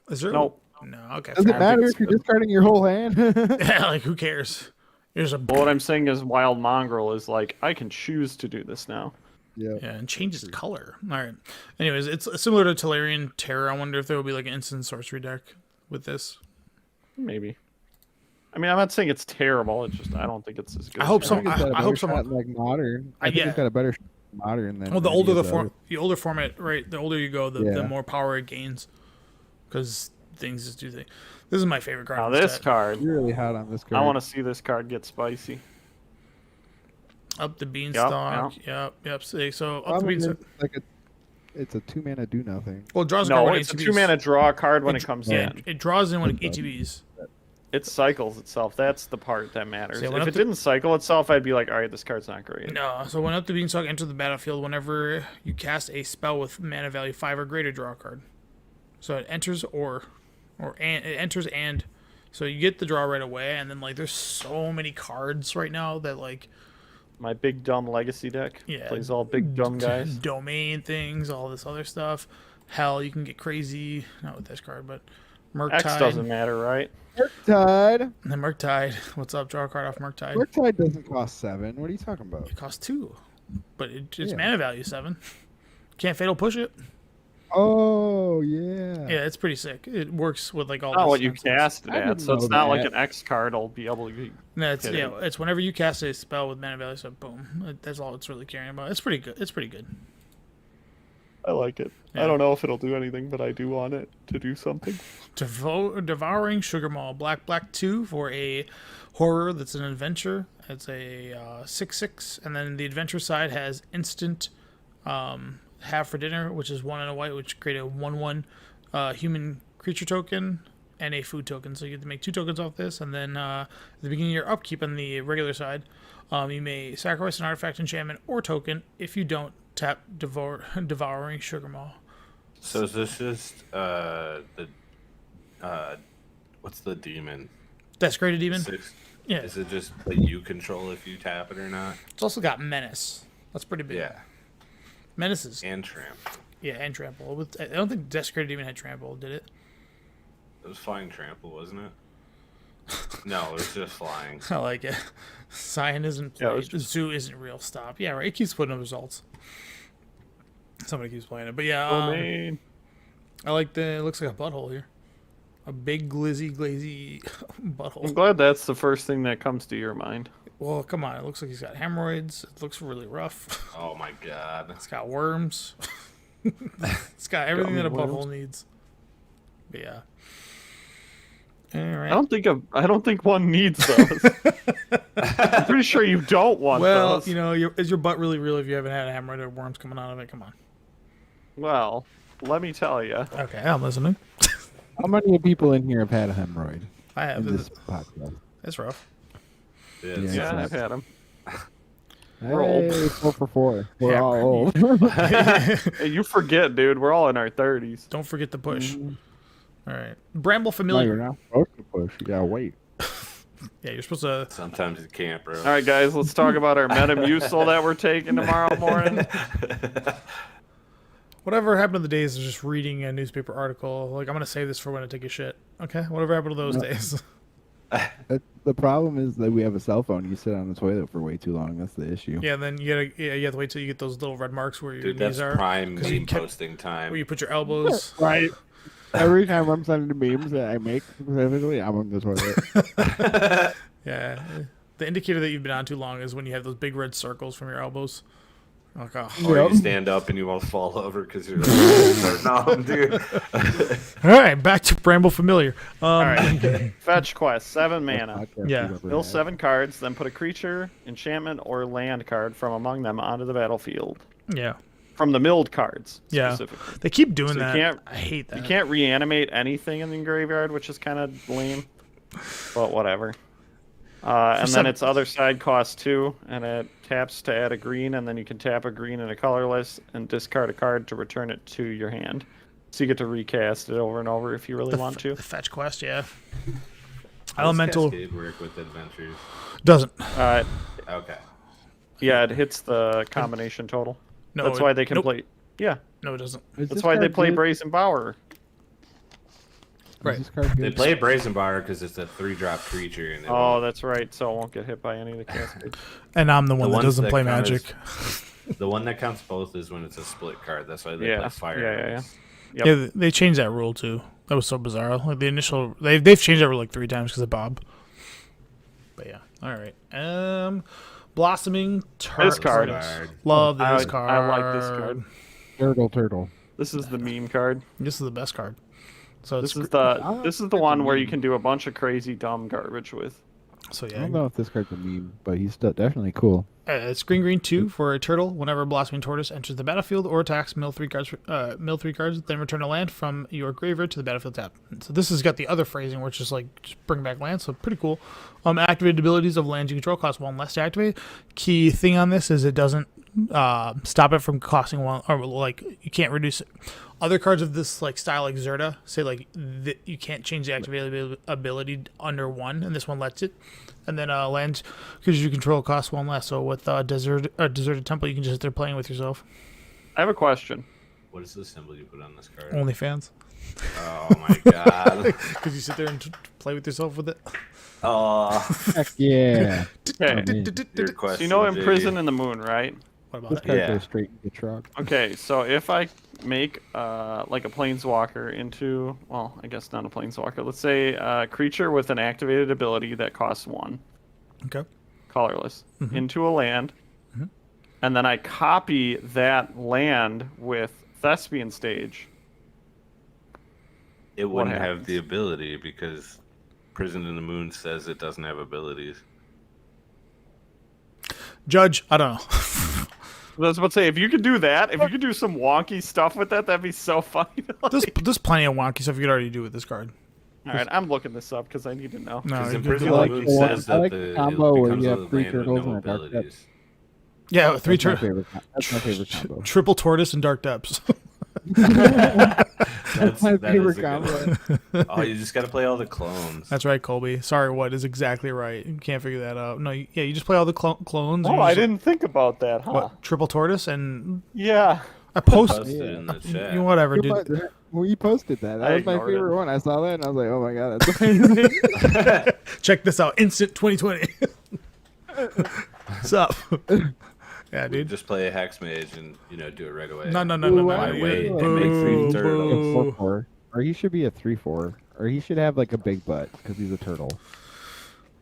Is there? Nope. No. Okay. Does it fair. matter if you're discarding your whole hand? Yeah, like who cares? There's a Well, what I'm saying is, Wild Mongrel is like, I can choose to do this now. Yeah. yeah, and changes color. All right. Anyways, it's similar to Tolarian Terror. I wonder if there will be like an instant sorcery deck with this. Maybe. I mean, I'm not saying it's terrible. It's just I don't think it's as good. I hope as so. I think it's got a I hope better shot someone- in, like modern. I think yeah. it's got a better shot in modern than. Well, the any older of the older format, right? The older you go, the Yeah. more power it gains, because things just do things. This is my favorite card. Now in this set. card, You're really hot on this card. I want to see this card get spicy. Up the beanstalk. Yep. So up the Problem is, beanstalk. like it's a 2-mana do nothing. Well, it draws a card No, when it's a ATBs. 2-mana draw card when it comes Yeah, in. it draws in when it ATBs. It cycles itself. That's the part that matters. See, I went If up it didn't cycle itself, I'd be like, all right, this card's not great. No, so when up the beanstalk enter the battlefield, whenever you cast a spell with mana value 5 or greater, draw a card. So it enters it enters and so you get the draw right away, and then like there's so many cards right now that like My big dumb legacy deck Yeah. plays all big dumb guys. domain things, all this other stuff. Hell, you can get crazy. Not with this card, but X Murktide. doesn't matter, right? Murktide. And then Murktide. What's up? Draw a card off Murktide. Murktide doesn't cost 7. What are you talking about? It costs 2, but its Yeah. mana value 7. Can't fatal push it. Oh yeah. Yeah, it's pretty sick. It works with like all. Not this what you nonsense. cast it I at, didn't so it's know not like that. an X card will be able to. No, it's Kidding. it's whenever you cast a spell with mana value, so boom. That's all it's really caring about. It's pretty good. It's pretty good. I like it. Yeah. I don't know if it'll do anything, but I do want it to do something. Devouring Sugar Maw, black 2 for a horror that's an adventure. It's a 6/6, and then the adventure side has instant have for dinner, which is 1 and a white, which create a 1/1 human creature token and a food token. So you get to make 2 tokens off this, and then at the beginning of your upkeep on the regular side, you may sacrifice an artifact, enchantment, or token. If you don't, tap Devouring Sugar Maw. So is this just what's the demon? Desecrated Demon. 6? Yeah. Is it just that you control if you tap it or not? It's also got Menace. That's pretty big. Yeah. Menace is And tramp. yeah, and Trample. I don't think Desecrated Demon had Trample, did it? It was flying trample, wasn't it? No, it was just flying. I like it. Cyan isn't Yeah, it played. was just- Zoo isn't real. Stop. Yeah, right. It keeps putting up results. Somebody keeps playing it, but yeah, Domain. I like the. It looks like a butthole here. A big glazy I'm butthole. glad that's the first thing that comes to your mind. Well, come on. It looks like he's got hemorrhoids. It looks really rough. Oh my god. It's got worms. It's got everything that a Gummy butthole needs. But yeah. All right. I don't think one needs those. I'm pretty sure you don't want Well, those. you know, is your butt really real if you haven't had a hemorrhoid or worms coming out of it? Come on. Well, let me tell you. Okay, I'm listening. How many people in here have had a hemorrhoid I have. in this podcast? It's rough. It is. Yeah. Yeah, I've had them. Hey, We're old. 4 for 4. We're Yeah, all old. Hey, you forget, dude. We're all in our 30s. Don't forget the push. All right. Bramble No, Familiar. you're not supposed to push. You gotta wait. Yeah, you're supposed to. Sometimes you can't, bro. All right, guys, let's talk about our Metamucil that we're taking tomorrow morning. Whatever happened to the days of just reading a newspaper article. Like, I'm going to save this for when I take a shit. Okay? Whatever happened to those days. The problem is that we have a cell phone. You sit on the toilet for way too long. That's the issue. Yeah, then you have to wait till you get those little red marks where your Dude, knees that's are. prime 'cause you meme kept- posting time. Where you put your elbows. Right. Every time I'm sending memes that I make specifically, I'm on the toilet. Yeah. The indicator that you've been on too long is when you have those big red circles from your elbows. Like, oh. Or Yep. you stand up and you won't fall over because you're like, no, dude. All right, back to Bramble Familiar. All right. Fetch quest, 7 mana. Yeah. Mill 7 cards, then put a creature, enchantment, or land card from among them onto the battlefield. Yeah. From the milled cards, Yeah. specifically. They keep doing So you that. can't- I hate that. You can't reanimate anything in the graveyard, which is kind of lame, but whatever. And then its other side costs 2, and it taps to add a green, and then you can tap a green and a colorless and discard a card to return it to your hand. So you get to recast it over and over if you really want to. The fetch quest, yeah. How does Elemental Cascade work with adventures? doesn't. Okay. Yeah, it hits the combination total. No, That's why they can nope. play. Yeah, No, it doesn't. Is that's this why they card play good? Brazen Bower. Right. Is this card They good? play Brazen Bar because it's a 3-drop creature. And Oh, that's right. So it won't get hit by any of the cascades. And I'm the one that ones doesn't that play count as- Magic. the one that counts both is when it's a split card. That's why they Yeah, play Fire. yeah. Ice. Yep. Yeah, they changed that rule too. That was so bizarre. Like the initial, they've changed that rule like 3 times because of Bob. But yeah, all right. Blossoming This card. Turtles. Love this I card. like this card. Turtle. This is the meme card. This is the best card. So it's This is the one where you can do a bunch of crazy dumb garbage with. so I yeah. don't know if this card's a meme, but he's still definitely cool. It's green 2 for a turtle. Whenever a blossoming tortoise enters the battlefield or attacks, mill 3 cards. Then return a land from your graveyard to the battlefield tap. So this has got the other phrasing, which is like just bring back lands. So pretty cool. Activated abilities of lands you control cost 1 less to activate. Key thing on this is it doesn't stop it from costing 1, or like you can't reduce it. Other cards of this like style, like Zerta, say like you can't change the activated ability under 1, and this one lets it. And then lands because you control costs 1 less. So with Deserted Temple, you can just sit there playing with yourself. I have a question. What is the symbol you put on this card? OnlyFans. Oh my god. Because you sit there and play with yourself with it. Oh. Heck yeah. Okay. Your So question, you know JD. Imprison in the Moon, right? What This about it? card Yeah. goes straight into the truck. Okay, so if I make like a planeswalker into, well, I guess not a planeswalker. Let's say a creature with an activated ability that costs 1, Okay. colorless, into a land, and then I copy that land with Thespian Stage. It What wouldn't have happens? the ability because Prison in the Moon says it doesn't have abilities. Judge, I don't know. I was about to say, if you could do that, if you could do some wonky stuff with that, that'd be so funny. There's plenty of wonky stuff you could already do with this card. All right, I'm looking this up because I need to know. No, Because you in could Prison do in like the Moon the one- says I that like the the combo it where becomes you a have 3 land with turtles no and a dark abilities. yeah, 3 That's my turn favorite. That's my favorite combo. triple tortoise and dark depths. That's my that favorite is a good one. Oh, you just got to play all the clones. That's right, Colby. Sorry, what is exactly right? You can't figure that out. No, you just play all the clones. Oh, You I just- didn't think about that, huh? What triple tortoise and Yeah. I post. Posted in the chat. You whatever, dude. Well, you posted that. That I was my ignored it. favorite one. I saw that and I was like, oh my god, that's amazing. Check this out. Instant 2020. What's up? Yeah, dude. Just play a Hex Mage and do it right away. No. Why wait? Boo, It makes boo, these turtles. boo. 4/4. Or he should be a 3/4. Or he should have like a big butt because he's a turtle.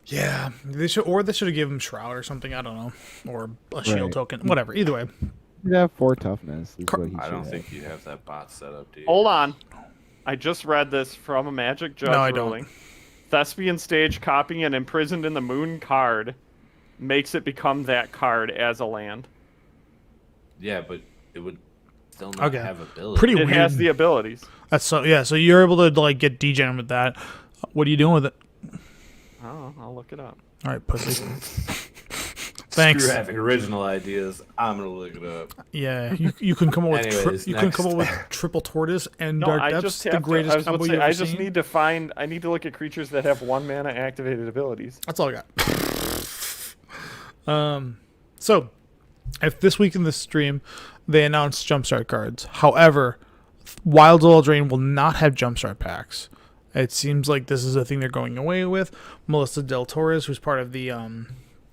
Yeah, they should have given him Shroud or something. I don't know, or a shield Right. token. Whatever. Either way, He should have 4 toughness. Is what he I should don't have. think you have that bot set up, dude. Hold on. I just read this from a Magic Judge No, I don't. ruling. Thespian Stage copying an Imprisoned in the Moon card makes it become that card as a land. Yeah, but it would still not Okay. have ability. pretty It weird. has the abilities. That's so yeah. So you're able to like get degen with that. What are you doing with it? Oh, I'll look it up. All right, pussy. Thanks. Screw having original ideas. I'm gonna look it up. Yeah, you can come up with Anyways, you can come up with next. triple tortoise and No, dark I depths. just The have greatest to, I was about combo to you say, ever I just seen. need to find. I need to look at creatures that have 1 mana activated abilities. That's all I got. So, if this week in the stream they announced Jumpstart cards, however, Wild Eldraine will not have Jumpstart packs, It seems like this is a thing they're going away with. Melissa Del Torres, who's part of the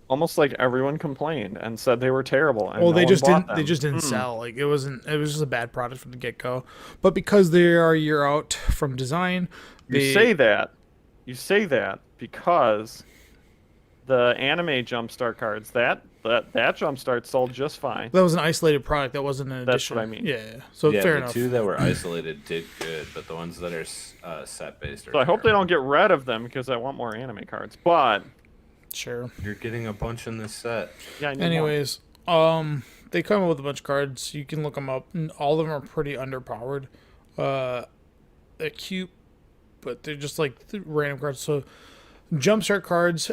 Almost like everyone complained and said they were terrible. And well, no they one just bought didn't. They them. just didn't sell. Like it was just a bad product from the get go. But because they are a year out from design, You say that because the anime Jumpstart cards that Jumpstart sold just fine. that was an isolated product. That wasn't an That's addition. what I mean. Yeah. So Yeah, fair the enough. two that were isolated did good, but the ones that are set based are. So I hope they terrible. don't get rid of them because I want more anime cards. But Sure. You're getting a bunch in this set. yeah, I need more. Anyways, they come up with a bunch of cards. You can look them up. And all of them are pretty underpowered. They're cute, but they're just like random cards. So, Jumpstart cards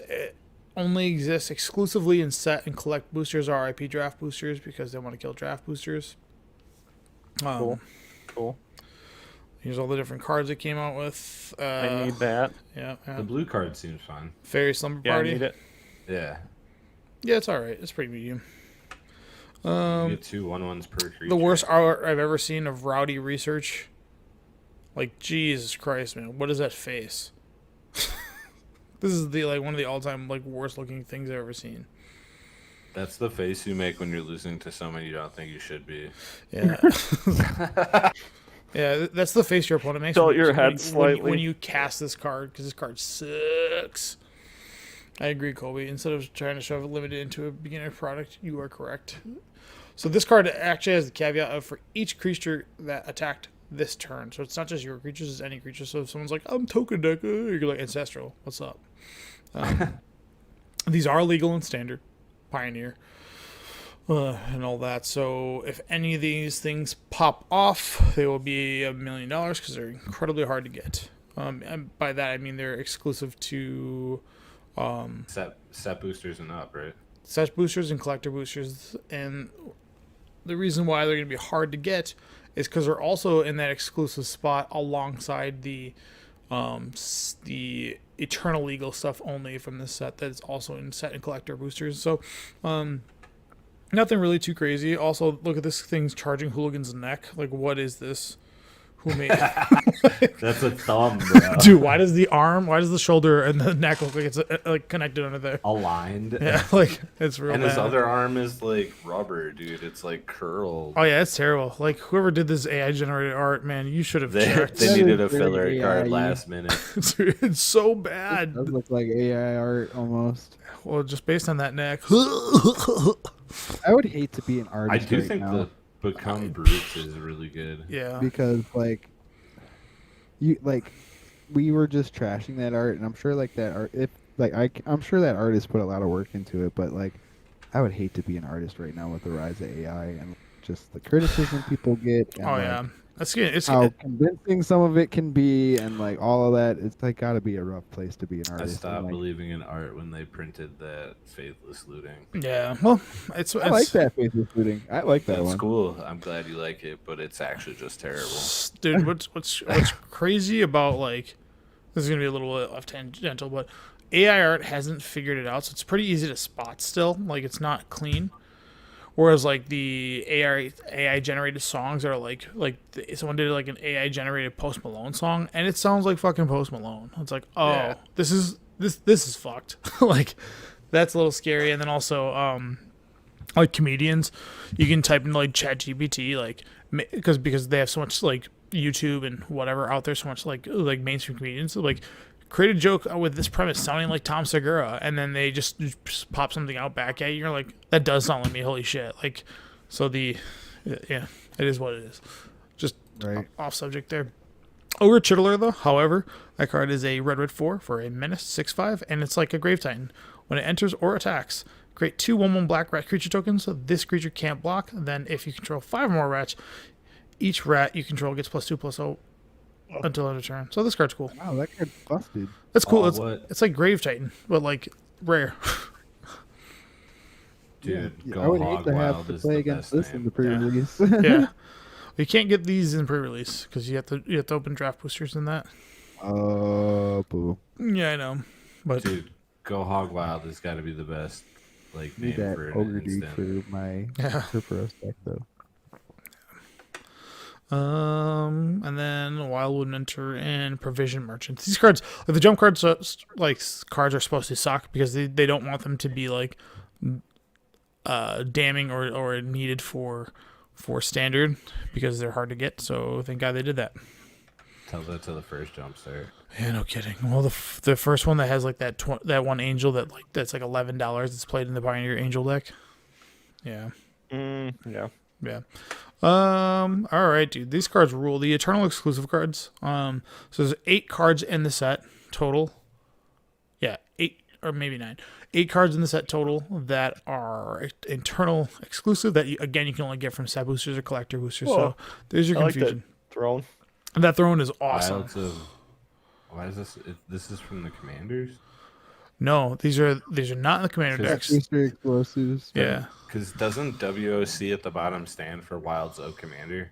only exist exclusively in set and collect boosters, RIP draft boosters, because they want to kill draft boosters. Cool. Here's all the different cards it came out with. I need that. Yeah, The blue card seems fun. Fairy Slumber Yeah, Party. I need it. Yeah. Yeah, it's all right. It's pretty medium. You get 2 1/1s per creature. The worst art I've ever seen of Rowdy Research. Like, Jesus Christ, man. What is that face? This is the one of the all-time worst looking things I've ever seen. That's the face you make when you're losing to someone you don't think you should be. Yeah. Yeah, that's the face your opponent makes. Tilt when- your head when slightly. you cast this card, because this card sucks. I agree, Colby. Instead of trying to shove it limited into a beginner product, you are correct. So this card actually has the caveat of for each creature that attacked this turn. So it's not just your creatures, it's any creature. So if someone's like, I'm token deck, you're like, Ancestral, what's up? These are legal in Standard, Pioneer, and all that. So if any of these things pop off, they will be $1 million because they're incredibly hard to get. And by that I mean they're exclusive to Set boosters and up, right? set boosters and collector boosters. And the reason why they're going to be hard to get is because they're also in that exclusive spot alongside the Eternal Legal stuff only from this set that's also in set and collector boosters. So nothing really too crazy. Also, look at this thing's charging Hooligan's neck. Like, what is this? Who made it? That's a thumb, bro. Dude, why does the shoulder and the neck look like it's connected under there? Aligned. Yeah, like it's real And bad. his other arm is like rubber, dude. It's like curled. Oh yeah, it's terrible. Like whoever did this AI generated art, man, you should have They, checked. they needed a Very filler AI-y. card last minute. Dude, it's so bad. Does look like AI art almost. Well, just based on that neck. I would hate to be an I artist do right think now the Become Brutes is really good. Yeah. because we were just trashing that art, and I'm sure that art I'm sure that artist put a lot of work into it, but I would hate to be an artist right now with the rise of AI and just the criticism people get. And, Oh yeah. It's how convincing some of it can be, and all of that. It's gotta be a rough place to be an I artist. stopped and, believing in art when they printed that faithless looting. yeah. Well, it's I like that faceless shooting. I like that That's one. cool. I'm glad you like it, but it's actually just terrible. Dude, what's crazy about this is gonna be a little bit off tangential, but AI art hasn't figured it out, so it's pretty easy to spot still. It's not clean. Whereas the AI generated songs are someone did an AI generated Post Malone song and it sounds like fucking Post Malone. It's Yeah. this is fucked. That's a little scary. And then also comedians, you can type in ChatGPT because they have so much YouTube and whatever out there, so much mainstream comedians create a joke with this premise sounding like Tom Segura, and then they just pop something out back at you. You're like, that does sound like me. Holy shit! It is what it is. Just Right. off subject there. Ogre Chittler, though, however, that card is a red 4 for a menace 6/5, and it's like a Grave Titan. When it enters or attacks, create 2 1/1 black rat creature tokens. So this creature can't block. Then, if you control 5 or more rats, each rat you control gets +2/+0 until end of turn. So this card's cool. Wow, that card's busted. That's cool. What? It's like Grave Titan, but rare. Dude, Yeah, Go I would Hog hate to have Wild to is play the against best this in name. the pre-release. Yeah, you can't get these in pre-release because you have to open draft boosters in that. Oh, boo. Yeah, I know, but Dude, Go Hog Wild has got to be the best name Need that for an ogre dude instant. for my Yeah. Kerberos deck, though. And then Wildwood Mentor and Provision Merchants. These cards, like the jump cards, cards are supposed to suck because they don't want them to be like damning or needed for standard because they're hard to get. So thank God they did that. Tell that to the first Jumpstart. Yeah, no kidding. Well, the first one that has like that one angel that's like $11 that's played in the Pioneer Angel deck. Yeah. Yeah. Yeah. All right, dude. These cards rule. The Eternal exclusive cards. So there's 8 cards in the set total. Yeah, 8 or maybe 9. 8 cards in the set total that are Eternal exclusive that you can only get from set boosters or collector boosters. Whoa. So there's your I like confusion. that throne. And that throne is awesome. Why is this? This is from the Commanders? No, these are not in the commander Just- decks. Booster explosives. Yeah, Because doesn't WOC at the bottom stand for Wilds of Commander?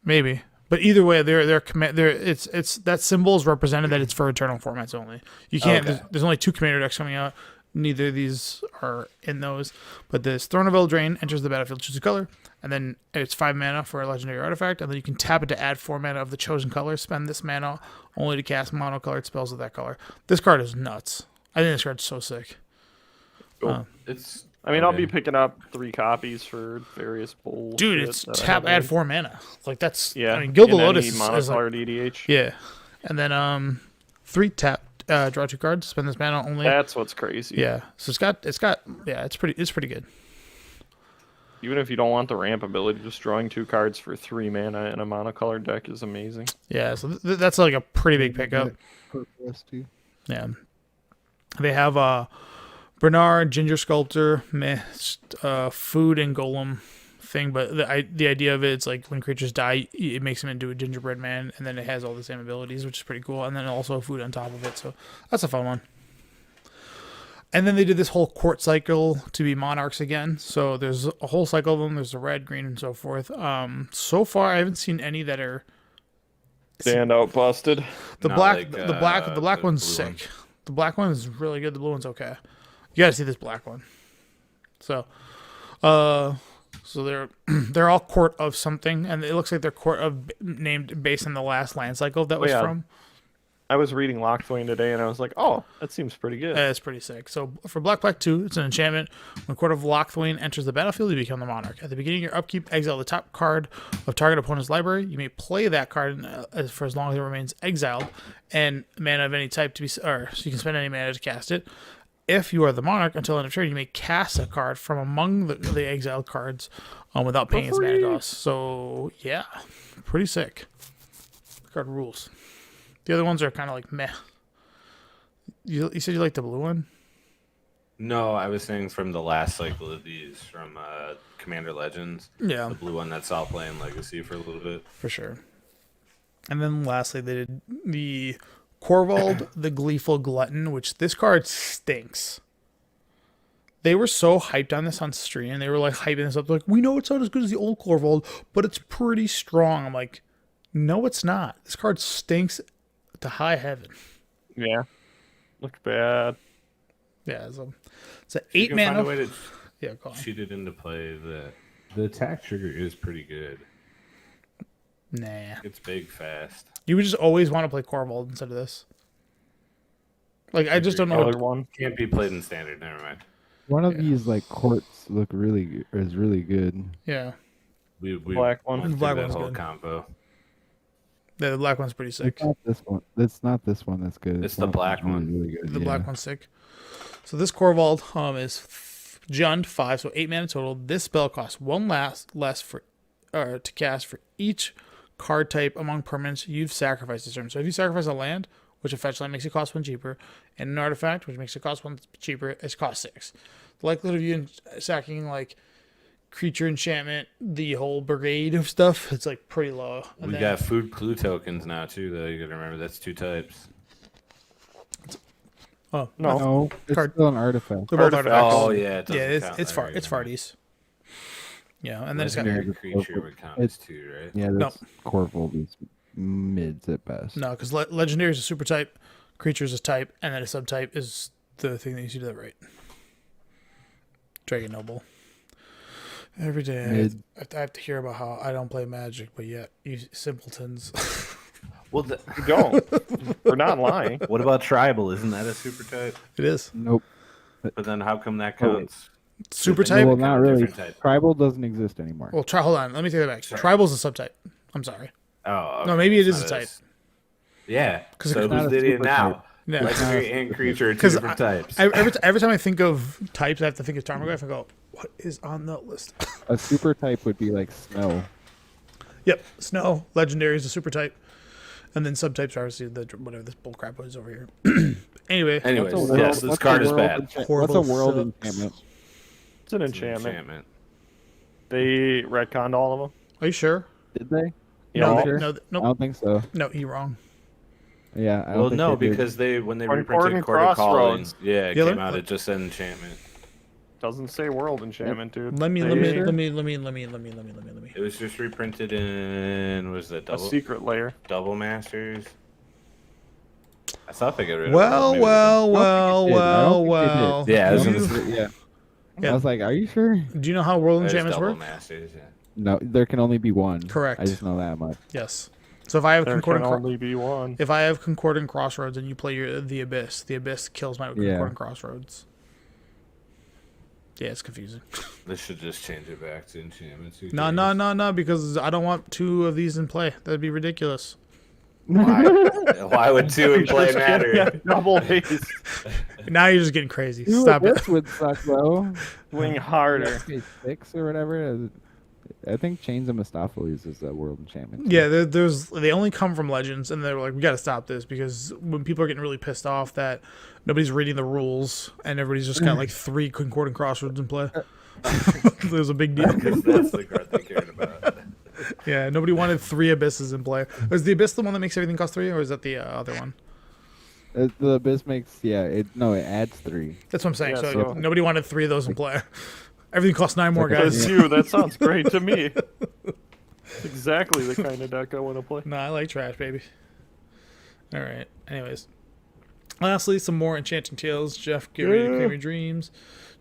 maybe. But either way, it's that symbol is represented that it's for Eternal formats only. You can't. Okay. There's only 2 commander decks coming out. Neither of these are in those. But this Throne of Eldraine enters the battlefield, choose a color, and then it's 5 mana for a legendary artifact, and then you can tap it to add 4 mana of the chosen color. Spend this mana only to cast monocolored spells of that color. This card is nuts. I think this card's so sick. It's. I mean, I'll be okay. picking up 3 copies for various bull. Dude, it's tap add 4 mana. Like that's Yeah. I mean, Guild of and Lotus any is like, monocolored EDH. yeah, and then 3 tap draw 2 cards. Spend this mana only. That's what's crazy. Yeah, so it's pretty good. Even if you don't want the ramp ability, just drawing 2 cards for 3 mana in a monocolored deck is amazing. Yeah, so that's like a pretty big pickup. Purpose too. Yeah, they have Bernard, Ginger Sculptor, Food and Golem thing, but the idea of it's like when creatures die, it makes them into a gingerbread man, and then it has all the same abilities, which is pretty cool, and then also food on top of it. So that's a fun one. And then they did this whole court cycle to be monarchs again. So there's a whole cycle of them. There's the red, green, and so forth. So far, I haven't seen any that are Stand out busted. the Not black. like, The black the one's blue sick. one. The black one is really good. The blue one's okay. You gotta see this black one. So, so they're all court of something, and it looks like they're court of named based on the last land cycle that was yeah. from. I was reading Lockthwain today, and I was like, oh, that seems pretty good. It's pretty sick. So for Black 2, it's an enchantment. When Court of Lockthwain enters the battlefield, you become the monarch. At the beginning of your upkeep, exile the top card of target opponent's library. You may play that card for as long as it remains exiled, and mana of any type to be, or so you can spend any mana to cast it. If you are the monarch, until end of turn, you may cast a card from among the exiled cards without paying its mana cost. So yeah, pretty sick. The card rules. The other ones are kind of like meh. You said you liked the blue one? No, I was saying from the last cycle of these, from Commander Legends. Yeah, The blue one that's out playing Legacy for a little bit. for sure. And then lastly, they did the Corvald, the Gleeful Glutton, which this card stinks. They were so hyped on this on stream. They were like hyping this up. Like, we know it's not as good as the old Corvald, but it's pretty strong. I'm like, no, it's not. This card stinks to high heaven. Yeah. Looks bad. Yeah, it's an You 8 can find mana. a way to Yeah, go on. cheat it into play. The attack trigger is pretty good. Nah. It's big, fast. You would just always want to play Corvald instead of this. Like, I just don't know. Other one. Can't be played in standard. Never mind. One of Yeah. these like courts look is really good. Yeah. We Black one. went The black through one's that whole good. combo. The black one's pretty sick. It's not this one. It's not this one that's good. It's the black one. Really good. The yeah. black one's sick. So this Corvald is Jund 5, so 8 mana total. This spell costs 1 less for to cast for each card type among permanents you've sacrificed this turn. So if you sacrifice a land, which a fetch land makes it cost 1 cheaper, and an artifact, which makes it cost 1 cheaper, it's cost 6. The likelihood of you sacking like creature enchantment, the whole brigade of stuff, it's like pretty low. And We then- got food clue tokens now too, though. You gotta remember that's 2 types. oh No. No, it's Card- still an artifact. they're both Artifacts. artifacts. Oh yeah, it Yeah, doesn't count it's there, it's you're right. farties. Yeah, and then it's got Legendary creature would count as 2, right? Yeah, No. this Corvold is mids at best. no, because legendary is a super type, creature is a type, and then a subtype is the thing that you see to the right. Dragon Noble. Every day Mid. I have to hear about how I don't play Magic, but yet you simpletons. Well, You don't. We're not lying. what about tribal? Isn't that a super type? It is. Nope. But then how come that Oh, wait. counts? Super They type? Well, count not a really. different type. Tribal doesn't exist anymore. Well, hold on. Let me take that back. Sorry. Tribal's a subtype. I'm sorry. Oh, No, maybe it it's is not a type. Yeah. 'Cause So it's not who's a the idiot super now? type. Yeah. Legendary and creature are two 'Cause different types. Every time I think of types, I have to think of Tarmogoyf and go, what is on the list? A super type would be like snow. Yep. Snow. Legendary is a super type. And then subtypes are obviously the whatever this bullcrap was over here. Anyway. Anyways, What's a world- yes, this what's a card is world bad. encha- What's Horrible a world sucks. enchantment? It's an It's an enchantment. They retconned all of them. Are you sure? Did they? No, Yeah. sure? no, I nope. don't think so. No, you're wrong. Yeah. I don't Well, think no, they did. because when they Or reprinted Court Court and of Calling, Crossroads. yeah, it Yeah, came let- out. It just said enchantment. Doesn't say world enchantment, dude. Let me. They- It was just reprinted in was that A secret layer. double masters? I thought they got rid of Well, it. Maybe well. Yeah, I was Do gonna you- say- Yeah. Yeah. I was like, are you sure? Do you know how world There's enchantments double work? masters. Yeah. No, there can only be one. Correct. I just know that much. Yes. So if I have There can concordant, only be one. if I have concordant crossroads and you play the abyss kills my Yeah. concordant crossroads. Yeah, it's confusing. They should just change it back to enchantments. Who No, cares? no, because I don't want two of these in play. That'd be ridiculous. Why? Why would two in play matter? Yeah, double haste. Now you're just getting crazy. Dude, Stop it. this would suck though. Swing harder. Page 6 or whatever. I think Chains of Mistopheles is a world enchantment. Yeah, they only come from Legends, and they were like, we got to stop this because when people are getting really pissed off that nobody's reading the rules and everybody's just got like 3 concordant crossroads in play. There's a big deal. Because that's the card they cared about. Yeah, nobody wanted 3 abysses in play. Is the abyss the one that makes everything cost 3, or is that the other one? The abyss makes it adds 3. That's what I'm saying. Yeah, so so- nobody wanted 3 of those in play. Everything costs 9 more, like a- guys. That's you. That sounds great to me. Exactly the kind of deck I want to play. No, I like trash, baby. All right. Anyways, lastly, some more enchanting tales. Jeff, get ready to cream your dreams.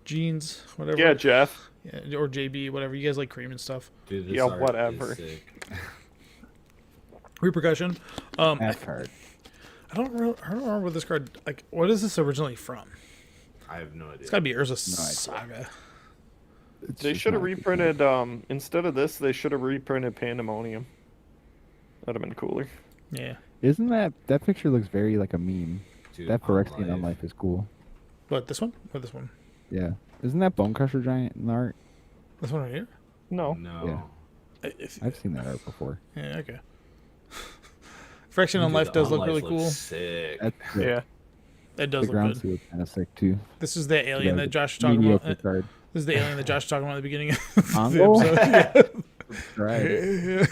Jeans, whatever. Yeah, Jeff. Yeah, or JB, whatever. You guys like cream and stuff. Dude, this Yeah, art is whatever. sick. Repercussion. I F card. don't remember this card. Like, what is this originally from? I have no idea. It's gotta be Urza idea. Saga. It's They just should have not- reprinted, instead of this, they should have reprinted Pandemonium. That'd have been cooler. Yeah. Isn't that picture looks very like a meme? Dude, That Phyrexian Life. on life is cool. What, this one? Or this one? Yeah. Isn't that Bone Crusher Giant in the art? This one right here? No. No. Yeah. If, I've seen that art before. yeah, okay. Fraction on Dude, Life the does On look Life really looks cool. Sick. That's the, Yeah. It the does look ground good. seal is kind of sick too. This is the alien Yeah, that Josh was talking about. mediocre card. This is the alien that Josh was talking about at the beginning of the Congo? episode. Right. Yeah.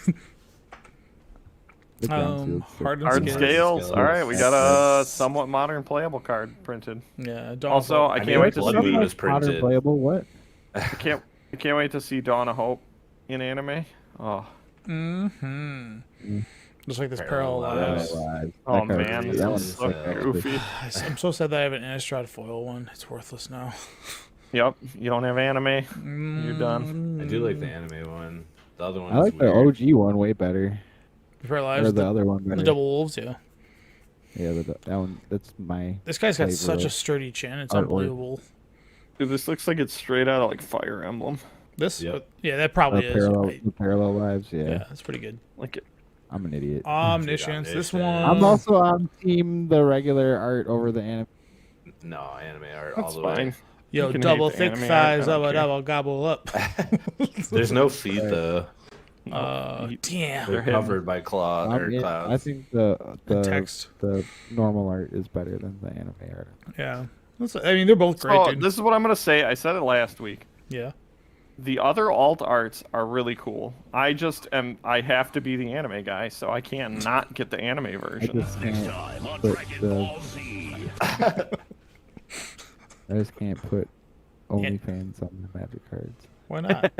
The ground seal is sick. Hard and Hard and Scales. scales. Scales. All right, we got a somewhat modern playable card printed. Yeah. Dawn Also, of I Hope. can't wait to Blood see. Moon is Modern printed. playable. What? I can't wait to see Dawn of Hope in anime. Oh, Just like this Parallel parallel Lives. lives. oh man, that this one's is so sick, actually. goofy. I'm so sad that I have an Innistrad foil one. It's worthless now. Yep, you don't have anime. You're done. I do like the anime one. The other one I like is the weird. OG one way better. Paralyzed. Or the other one better. The double wolves, yeah. Yeah, that one. That's my. This guy's got flavor such a of sturdy chin. It's artwork. unbelievable. Dude, this looks like it's straight out of like Fire Emblem. This, Yep. yeah, that probably is. the parallel lives. Yeah. Yeah, that's pretty good. Like it. I'm an idiot. Omniscience. This Omniscience. one. I'm also on team the regular art over the anime. No, anime art all That's the fine. way. Yo, You can double hate the thick anime art, thighs, I don't care. double gobble up. There's no feet though. Damn. They're covered by clouds. I think the Text. the normal art is better than the anime art. Yeah. I mean, they're both great, Oh, dude. this is what I'm gonna say. I said it last week. Yeah. The other alt arts are really cool. I have to be the anime guy, so I can't not get the anime I version. just can't put I just can't put OnlyFans on the Magic cards. Why not?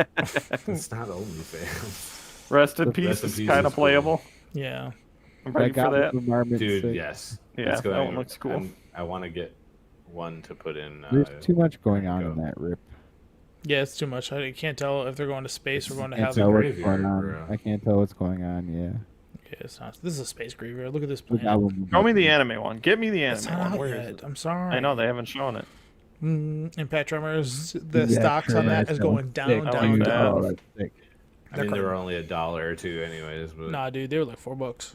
It's not OnlyFans. Rest in Rest Peace in is Peace kind is of cool. playable. Yeah. I'm ready for that. Dude, yes. Yeah, It's that going- one looks cool. I want to get one to put in. There's too much going on go. in that rip. Yeah, it's too much. I can't tell if they're going to space or going to Can't Havoc. tell what's graveyard, going on. bro. I can't tell what's going on. Yeah. Yeah, it's not. This is a space graveyard. Look at this The planet. album- Show me the anime one. Get me the It's anime not one. out Where is yet. it? I'm sorry. I know they haven't shown it. Impact Tremors, the Yeah, stocks on that trash. is going That down, was I down, like sick. that. down. Oh, that's sick. I mean, they were only $1 or $2 anyways, but Nah, dude, they were like $4.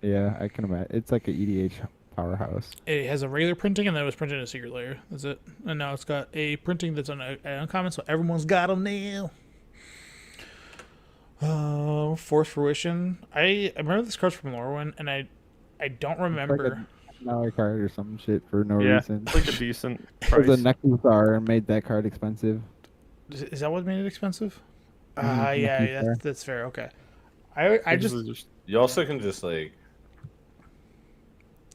Yeah, I can imagine. It's like a EDH powerhouse. It has a regular printing, and then it was printed in a secret layer. That's it. And now it's got a printing that's on an uncommon, so everyone's got them now. Force Fruition. I remember this card's from Lorwyn, and I don't It's like remember. a $10 card or some shit for no Yeah, reason. it's like a decent It was price. a Necrosar and made that card expensive. Is that what made it expensive? Mhm, Yeah, Necrosar. that's fair. Okay. I This just is you also can just like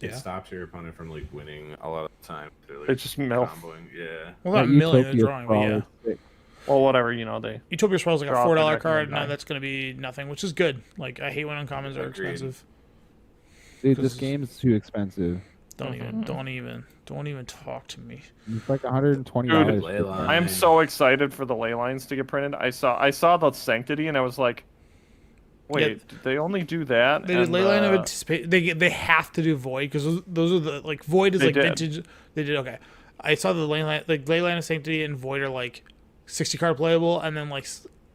it Yeah. stops your opponent from like winning a lot of the time. They're, like, It's just milf. comboing. Yeah. well not That million Utopia drawing, but Sprawl yeah. is sick. Well, whatever, you know, they Utopia Sprawl is like a Draw off the $4 deck card. and then Now die. that's gonna be nothing, which is good. Like I hate when uncommons are Agreed. expensive. Dude, 'Cause- this game's too expensive. Don't even talk to me. It's like $120. Dude, for Leyline. that. I am so excited for the ley lines to get printed. I saw the Sanctity and I was like, wait, Yeah. did they only do that? They did And, Leyline of Anticipation. They have to do Void because those are the like Void is They like did. vintage. They did okay. I saw the Leyline of Sanctity and Void are like 60 card playable, and then like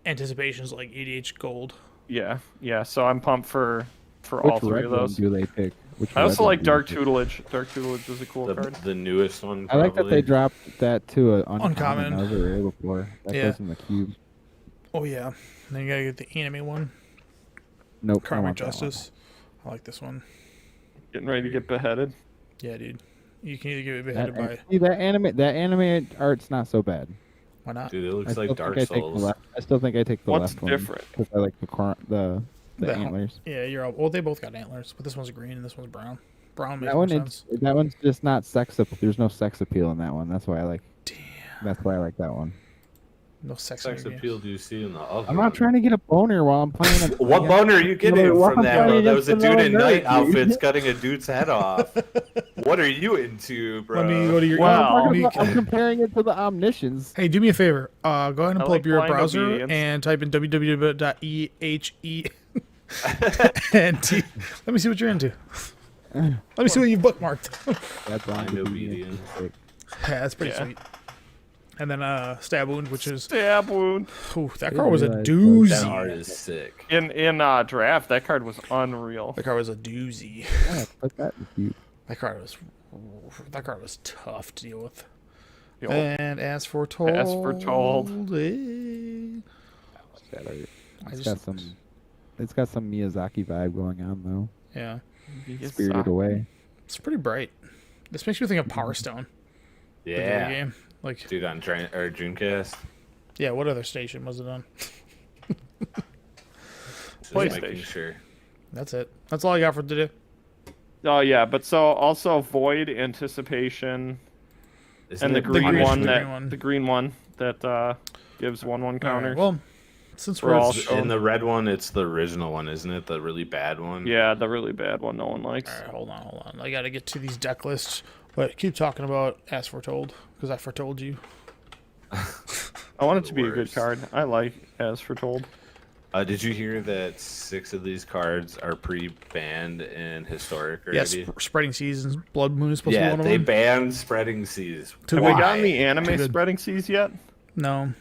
Anticipation is like EDH gold. yeah. So I'm pumped for all Which three red of one those. do they pick? Which I also red one like do they Dark pick? Tutelage. Dark Tutelage is a cool card. The newest one. I like that they probably. dropped that to an Uncommon. uncommon. That was rare before. That Yeah. goes in the cube. Oh yeah. Then you gotta get the anime one, Nope. I Karmic want that one. Justice. I like this one. Getting ready to get beheaded. Yeah, dude. You can either get That, beheaded by see, that anime art's not so bad. why not? Dude, it I looks still like think Dark I take the Souls. left. I still think I take the What's left one different? because I like the The- antlers. Yeah, you're all. Well, they both got antlers, but this one's green and this one's brown. Brown makes That more one sense. that one's just not sex. There's no sex appeal in that one. That's why I like. Damn. That's why I like that one. No sex. Sex in the game. appeal do you see in the other I'm one? not trying to get a boner while I'm playing. What boner are you getting What from I'm that, bro? playing That was a against dude in another night nerd, dude. outfits cutting a dude's head off. What are you into, bro? Let me go to your. Wow. let me- I'm comparing it to the omniscience. Hey, do me a favor. Go ahead and I pull like up your blind browser obedience. and type in www.ehe. and let me see what you're into. Let me see what you've bookmarked. That's Blind obedience. Yeah, that's pretty Yeah. sweet. And then Stab Wound, which is Stab Wound. ooh, that card was a realize That doozy. art is sick. In draft, that card was unreal. That card was a doozy. Yeah, put that in the cube. That card was tough to deal with. The old- And as foretold, As foretold. That art. I It's just- got some. It's got some Miyazaki vibe going on though. yeah, Spirited Away. it's pretty bright. This makes me think of Power Stone. The video Yeah. game. Like, Dude on Dreamcast. yeah, what other station was it on? Just PlayStation. making sure. That's it. That's all I got for today. Oh yeah, but so also Void, Anticipation, Isn't and the it green green one one. that Green one. the green one that gives 1/1 All right, counters. well, since We're we're all all shown. In the red one, it's the original one, isn't it? The really bad one. Yeah, the really bad one no one likes. right, hold on. I gotta get to these deck lists. But keep talking about As Foretold, because I foretold you. I want it to be a good worst. card. I like As Foretold. Did you hear that 6 of these cards are pre-banned in Historic Yes, already? Spreading Seasons, Blood Moon is supposed Yeah, to be one they of them. banned Spreading Seas. To Have why? we gotten the anime Too good. Spreading Seas yet? No,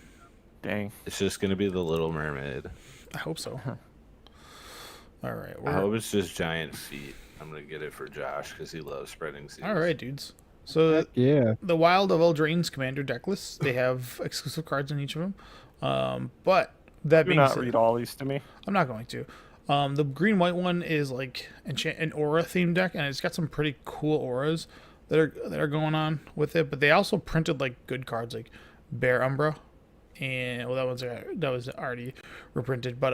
Dang. It's just gonna be the Little Mermaid. I hope so. All right, I hope it's just giant feet. I'm gonna get it for Josh because he loves Spreading Seas. all right, dudes. So Yeah. the Wild of Eldraine's Commander deck list, they have exclusive cards in each of them. But that Do being not said, read all these to me. I'm not going to. The green-white one is like an aura themed deck, and it's got some pretty cool auras that are going on with it. But they also printed like good cards like Bear Umbra, and well, that was already reprinted. But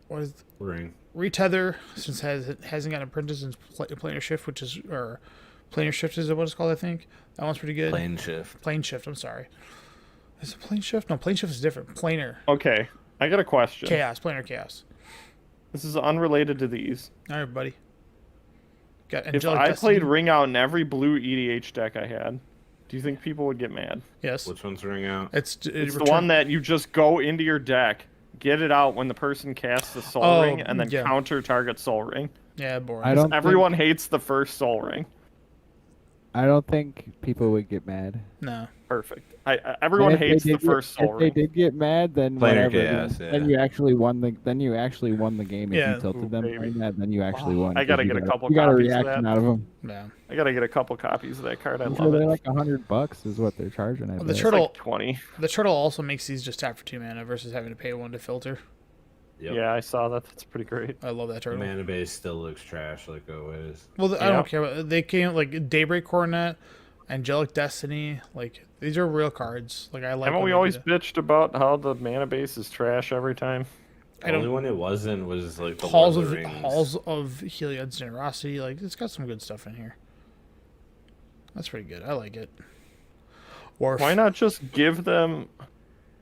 what is Ring. Retether? Since it hasn't gotten printed since Planar Shift, Planar Shift is what it's called, I think. That one's pretty good. Plane shift. Plane Shift. I'm sorry. Is it Plane Shift? No, Plane Shift is different. Planar Okay, I got a question. Chaos. Planar Chaos. This is unrelated to these. All right, buddy. Got If Angelic I Destiny. played Ring Out in every blue EDH deck I had, Do you think people would get mad? Yes. Which one's ring out? It's It's the one that you just go into your deck, get it out when the person casts the Soul Oh, Ring, and then yeah. counter target Soul Ring. Yeah, boring. I don't. Everyone hates the first Soul Ring. I don't think people would get mad. No. Perfect. Everyone And if they hates the did first Soul If they Ring. did get mad, then Planar whatever. chaos, Then yeah. you actually won the. Then you actually won the game. If Yeah. you tilted Ooh, them baby. playing that, then you actually won. I gotta 'cause get a you couple You got a copies of reaction that. out of them. Yeah. I gotta get a couple copies of that card. I I'm love sure they're it. like $100 is what they're charging. I The bet. It's turtle- like 20. The turtle also makes these just tap for 2 mana versus having to pay 1 to filter. Yep. Yeah, I saw that. That's pretty great. I love that The turtle. mana base still looks trash like always. Well, I Yeah. don't care. They came like Daybreak Coronet, Angelic Destiny. Like these are real cards. Like I like. Haven't when we they always do that. bitched about how the mana base is trash every time? The I don't- only one it wasn't was like the Halls Lord of the Rings. Halls of Heliod's Generosity? Like it's got some good stuff in here. That's pretty good. I like it. Or Why not just give them?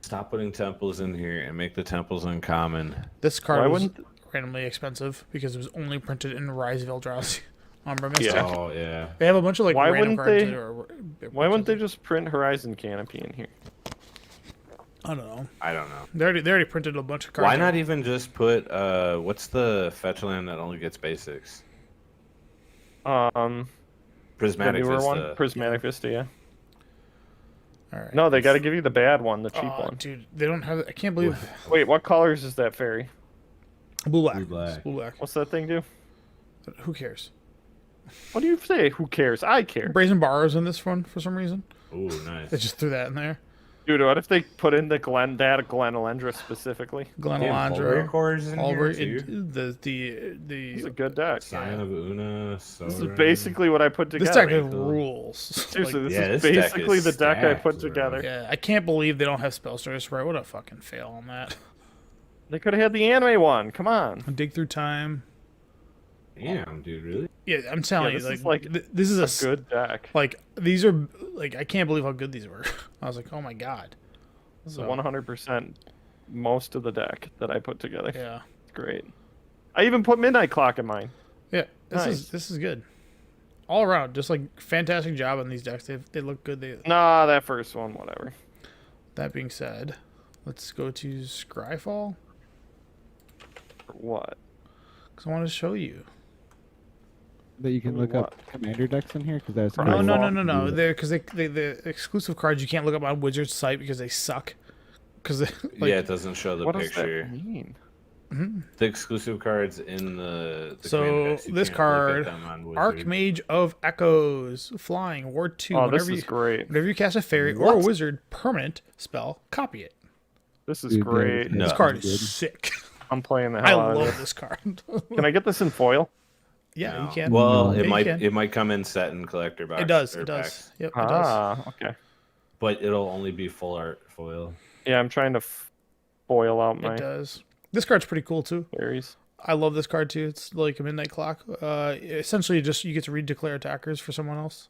Stop putting temples in here and make the temples uncommon. This card Why was wouldn't? randomly expensive because it was only printed in Rise of Eldrazi. Umbra Mystic. Yeah. Oh yeah. They have a bunch of like Why random wouldn't cards they- that are. Why wouldn't they just print Horizon Canopy in here? I don't know. I don't know. They already printed a bunch of cards. Why not even just put what's the fetch land that only gets basics? The Prismatic newer Vista. one, Prismatic Vista. Yeah. All right. No, they got to give you the bad one, the cheap Oh, one. dude, they don't have. I can't believe Wait, what colors is that fairy? blue black. Blue black. It's blue black. What's that thing do? Who cares? What do you say? Who cares? I care. Brazen Borrows in this one for some reason. Ooh, nice. They just threw that in there. Dude, what if they put in the Glen Alendra specifically? Glen Damn, Alondra. Cores in Oliver. here too. The It's a good deck. Scion of Una. This is Sovereign. basically what I put this together. deck Cool. rules. Seriously, Like, this Yeah, is this deck basically is the deck I put stacked, bro. together. yeah, I can't believe they don't have spell stories right. What a fucking fail on that. They could have had the anime one. Come on. Dig through time. Damn, dude, really? Yeah, I'm telling Yeah, you, this is like, like this is A good deck. like these are like I can't believe how good these were. I was like, oh my god. This is So, 100% most of the deck that I put together. Yeah, It's great. I even put Midnight Clock in mine. yeah. Nice. This is good. All around, just like fantastic job on these decks. They look good. Nah, that first one, whatever. That being said, let's go to Scryfall For what? because I want to show you. That you can Ooh, look what? up commander decks in here because that's No, No, cool. no, Scryfall? no, no, no. They're because the exclusive cards you can't look up on Wizard's site because they suck. Because like, Yeah, it doesn't show the What does picture. that mean? The exclusive cards in the So, command decks, you this can't look at card, them on Wizard. Archmage of Echoes, flying, Ward 2. Oh, this whenever is great. Whenever you cast a fairy or a What? wizard permanent spell, copy it. This is Dude, great. No. This card Good. is sick. I'm playing the I hell out of love this. this card. Can I get this in foil? Yeah, No. you can. Well, No. Yeah, it you might can. it might come in set and collector box. It does. or It does. packs, Yep, it does. Ah, okay. but it'll only be full art foil. Yeah, I'm trying to foil out my It does. This card's pretty cool too. fairies. I love this card too. It's like a midnight clock. Essentially, just you get to redeclare attackers for someone else.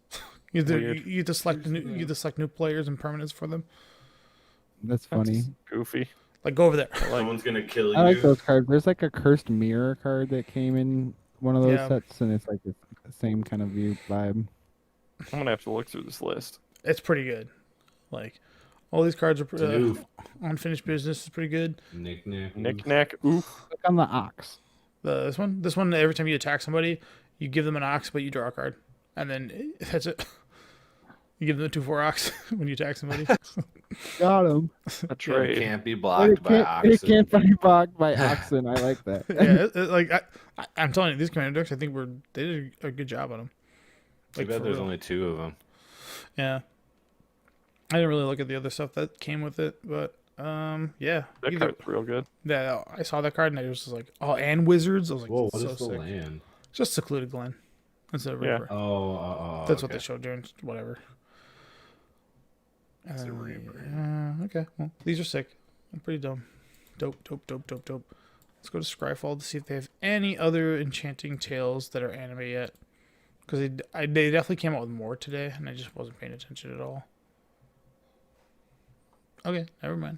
You get to, Weird. you get to select new, you get to select new players and permanents for them. That's funny. Goofy. Like go over there. Someone's gonna kill you. I like those cards. There's like a cursed mirror card that came in one of those Yeah. sets, and it's like the same kind of view vibe. I'm gonna have to look through this list. It's pretty good. Like all these cards are Oof. unfinished business is pretty good. Knick knack. Knick knack. Oof. Click on the ox. This one, every time you attack somebody, you give them an ox, but you draw a card, and then that's it. You give them a 2/4 ox when you attack somebody. Got him. That's It right. can't be It blocked by can't, oxen. it can't be blocked by oxen. I like that. Yeah, like I'm telling you, these commander decks, I think they did a good job on them. Too bad for there's real. only 2 of them. Yeah. I didn't really look at the other stuff that came with it, but yeah. That Either, card's real good. yeah, I saw that card and I was just like, oh, and wizards. I was like, Whoa, what so is the sick. land? Just secluded Glen. Instead of Yeah. Reaper. Oh, That's what okay. they showed during whatever. It's a Reaper. Okay, well, these are sick. I'm pretty dumb. Dope. Let's go to Scryfall to see if they have any other enchanting tales that are anime yet. Because they definitely came out with more today, and I just wasn't paying attention at all. Okay, never mind.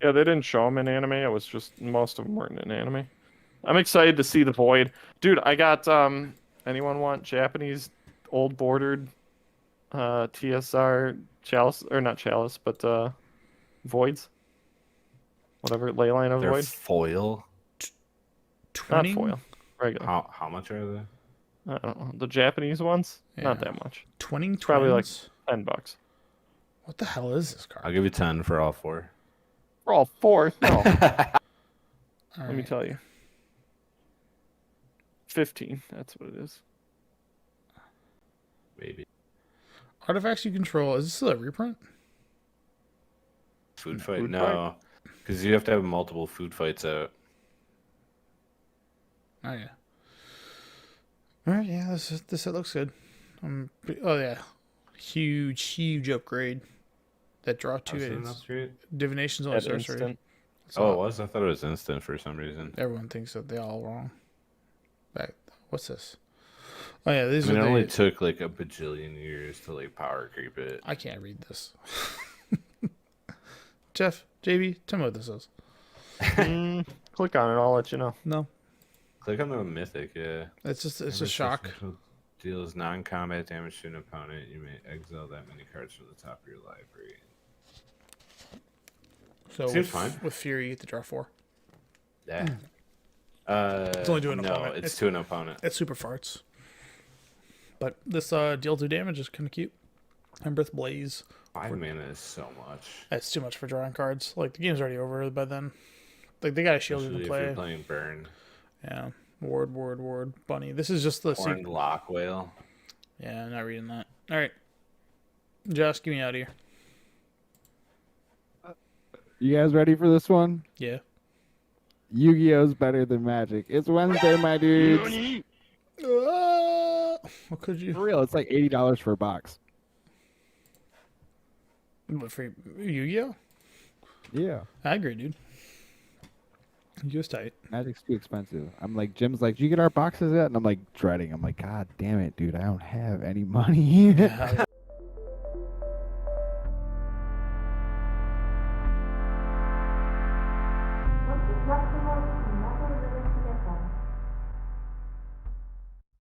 Yeah, they didn't show them in anime. It was just most of them weren't in anime. I'm excited to see the Void, dude. I got anyone want Japanese old bordered TSR chalice or not chalice, but voids. Whatever leyline of They're void. foil. Not Twinning? foil. Regular. How much are they? I don't know. The Japanese ones? Not Yeah. that much. Twinning It's probably like twins? $10. What the hell is this I'll card? give you 10 for all 4. For all 4? No. All Let me right. tell you. 15. That's what it is. Maybe. Artifacts you control. Is this still a reprint? Food fight? Food No. Because you have to have multiple food fights out. Oh yeah. All right, yeah, this set looks good. Oh yeah, huge upgrade. That draw two Was it an is upgrade? divination's only At sorcery. instant. Oh, it was? I thought it was instant for some reason. Everyone thinks that they all wrong. Back. What's this? Oh yeah, these I mean, it are only the. took like a bajillion years to like power creep it. I can't read this. Jeff, JB, tell me what this is. Click on it. I'll let you know. No, Click on the mythic, yeah. it's just Every a shock. special deals non-combat damage to an opponent. You may exile that many cards from the top of your library. So Seems with, fine. with Fury, you get to draw 4. Yeah. It's only to an no, opponent. it's to an opponent. It's super farts. But this deal 2 damage is kind of cute. Emberth Blaze. 5 mana is so much. That's too much for drawing cards. Like, the game's already over by then. Like, they got a shield Especially to if play. you're playing Burn. Yeah. Ward, Bunny. This is just the Horned Lock Whale. Yeah, I'm not reading that. Alright. Josh, get me out of here. You guys ready for this one? Yeah. Yu-Gi-Oh's better than Magic. It's Wednesday, my dudes. What could you... For real, it's like $80 for a box. What, for Yu-Gi-Oh? Yeah. I agree, dude. Yu-Gi-Oh's tight. Magic's too expensive. I'm like, Jim's like, "Did you get our boxes yet?" And I'm like, dreading. I'm like, God damn it, dude, I don't have any money. Yeah,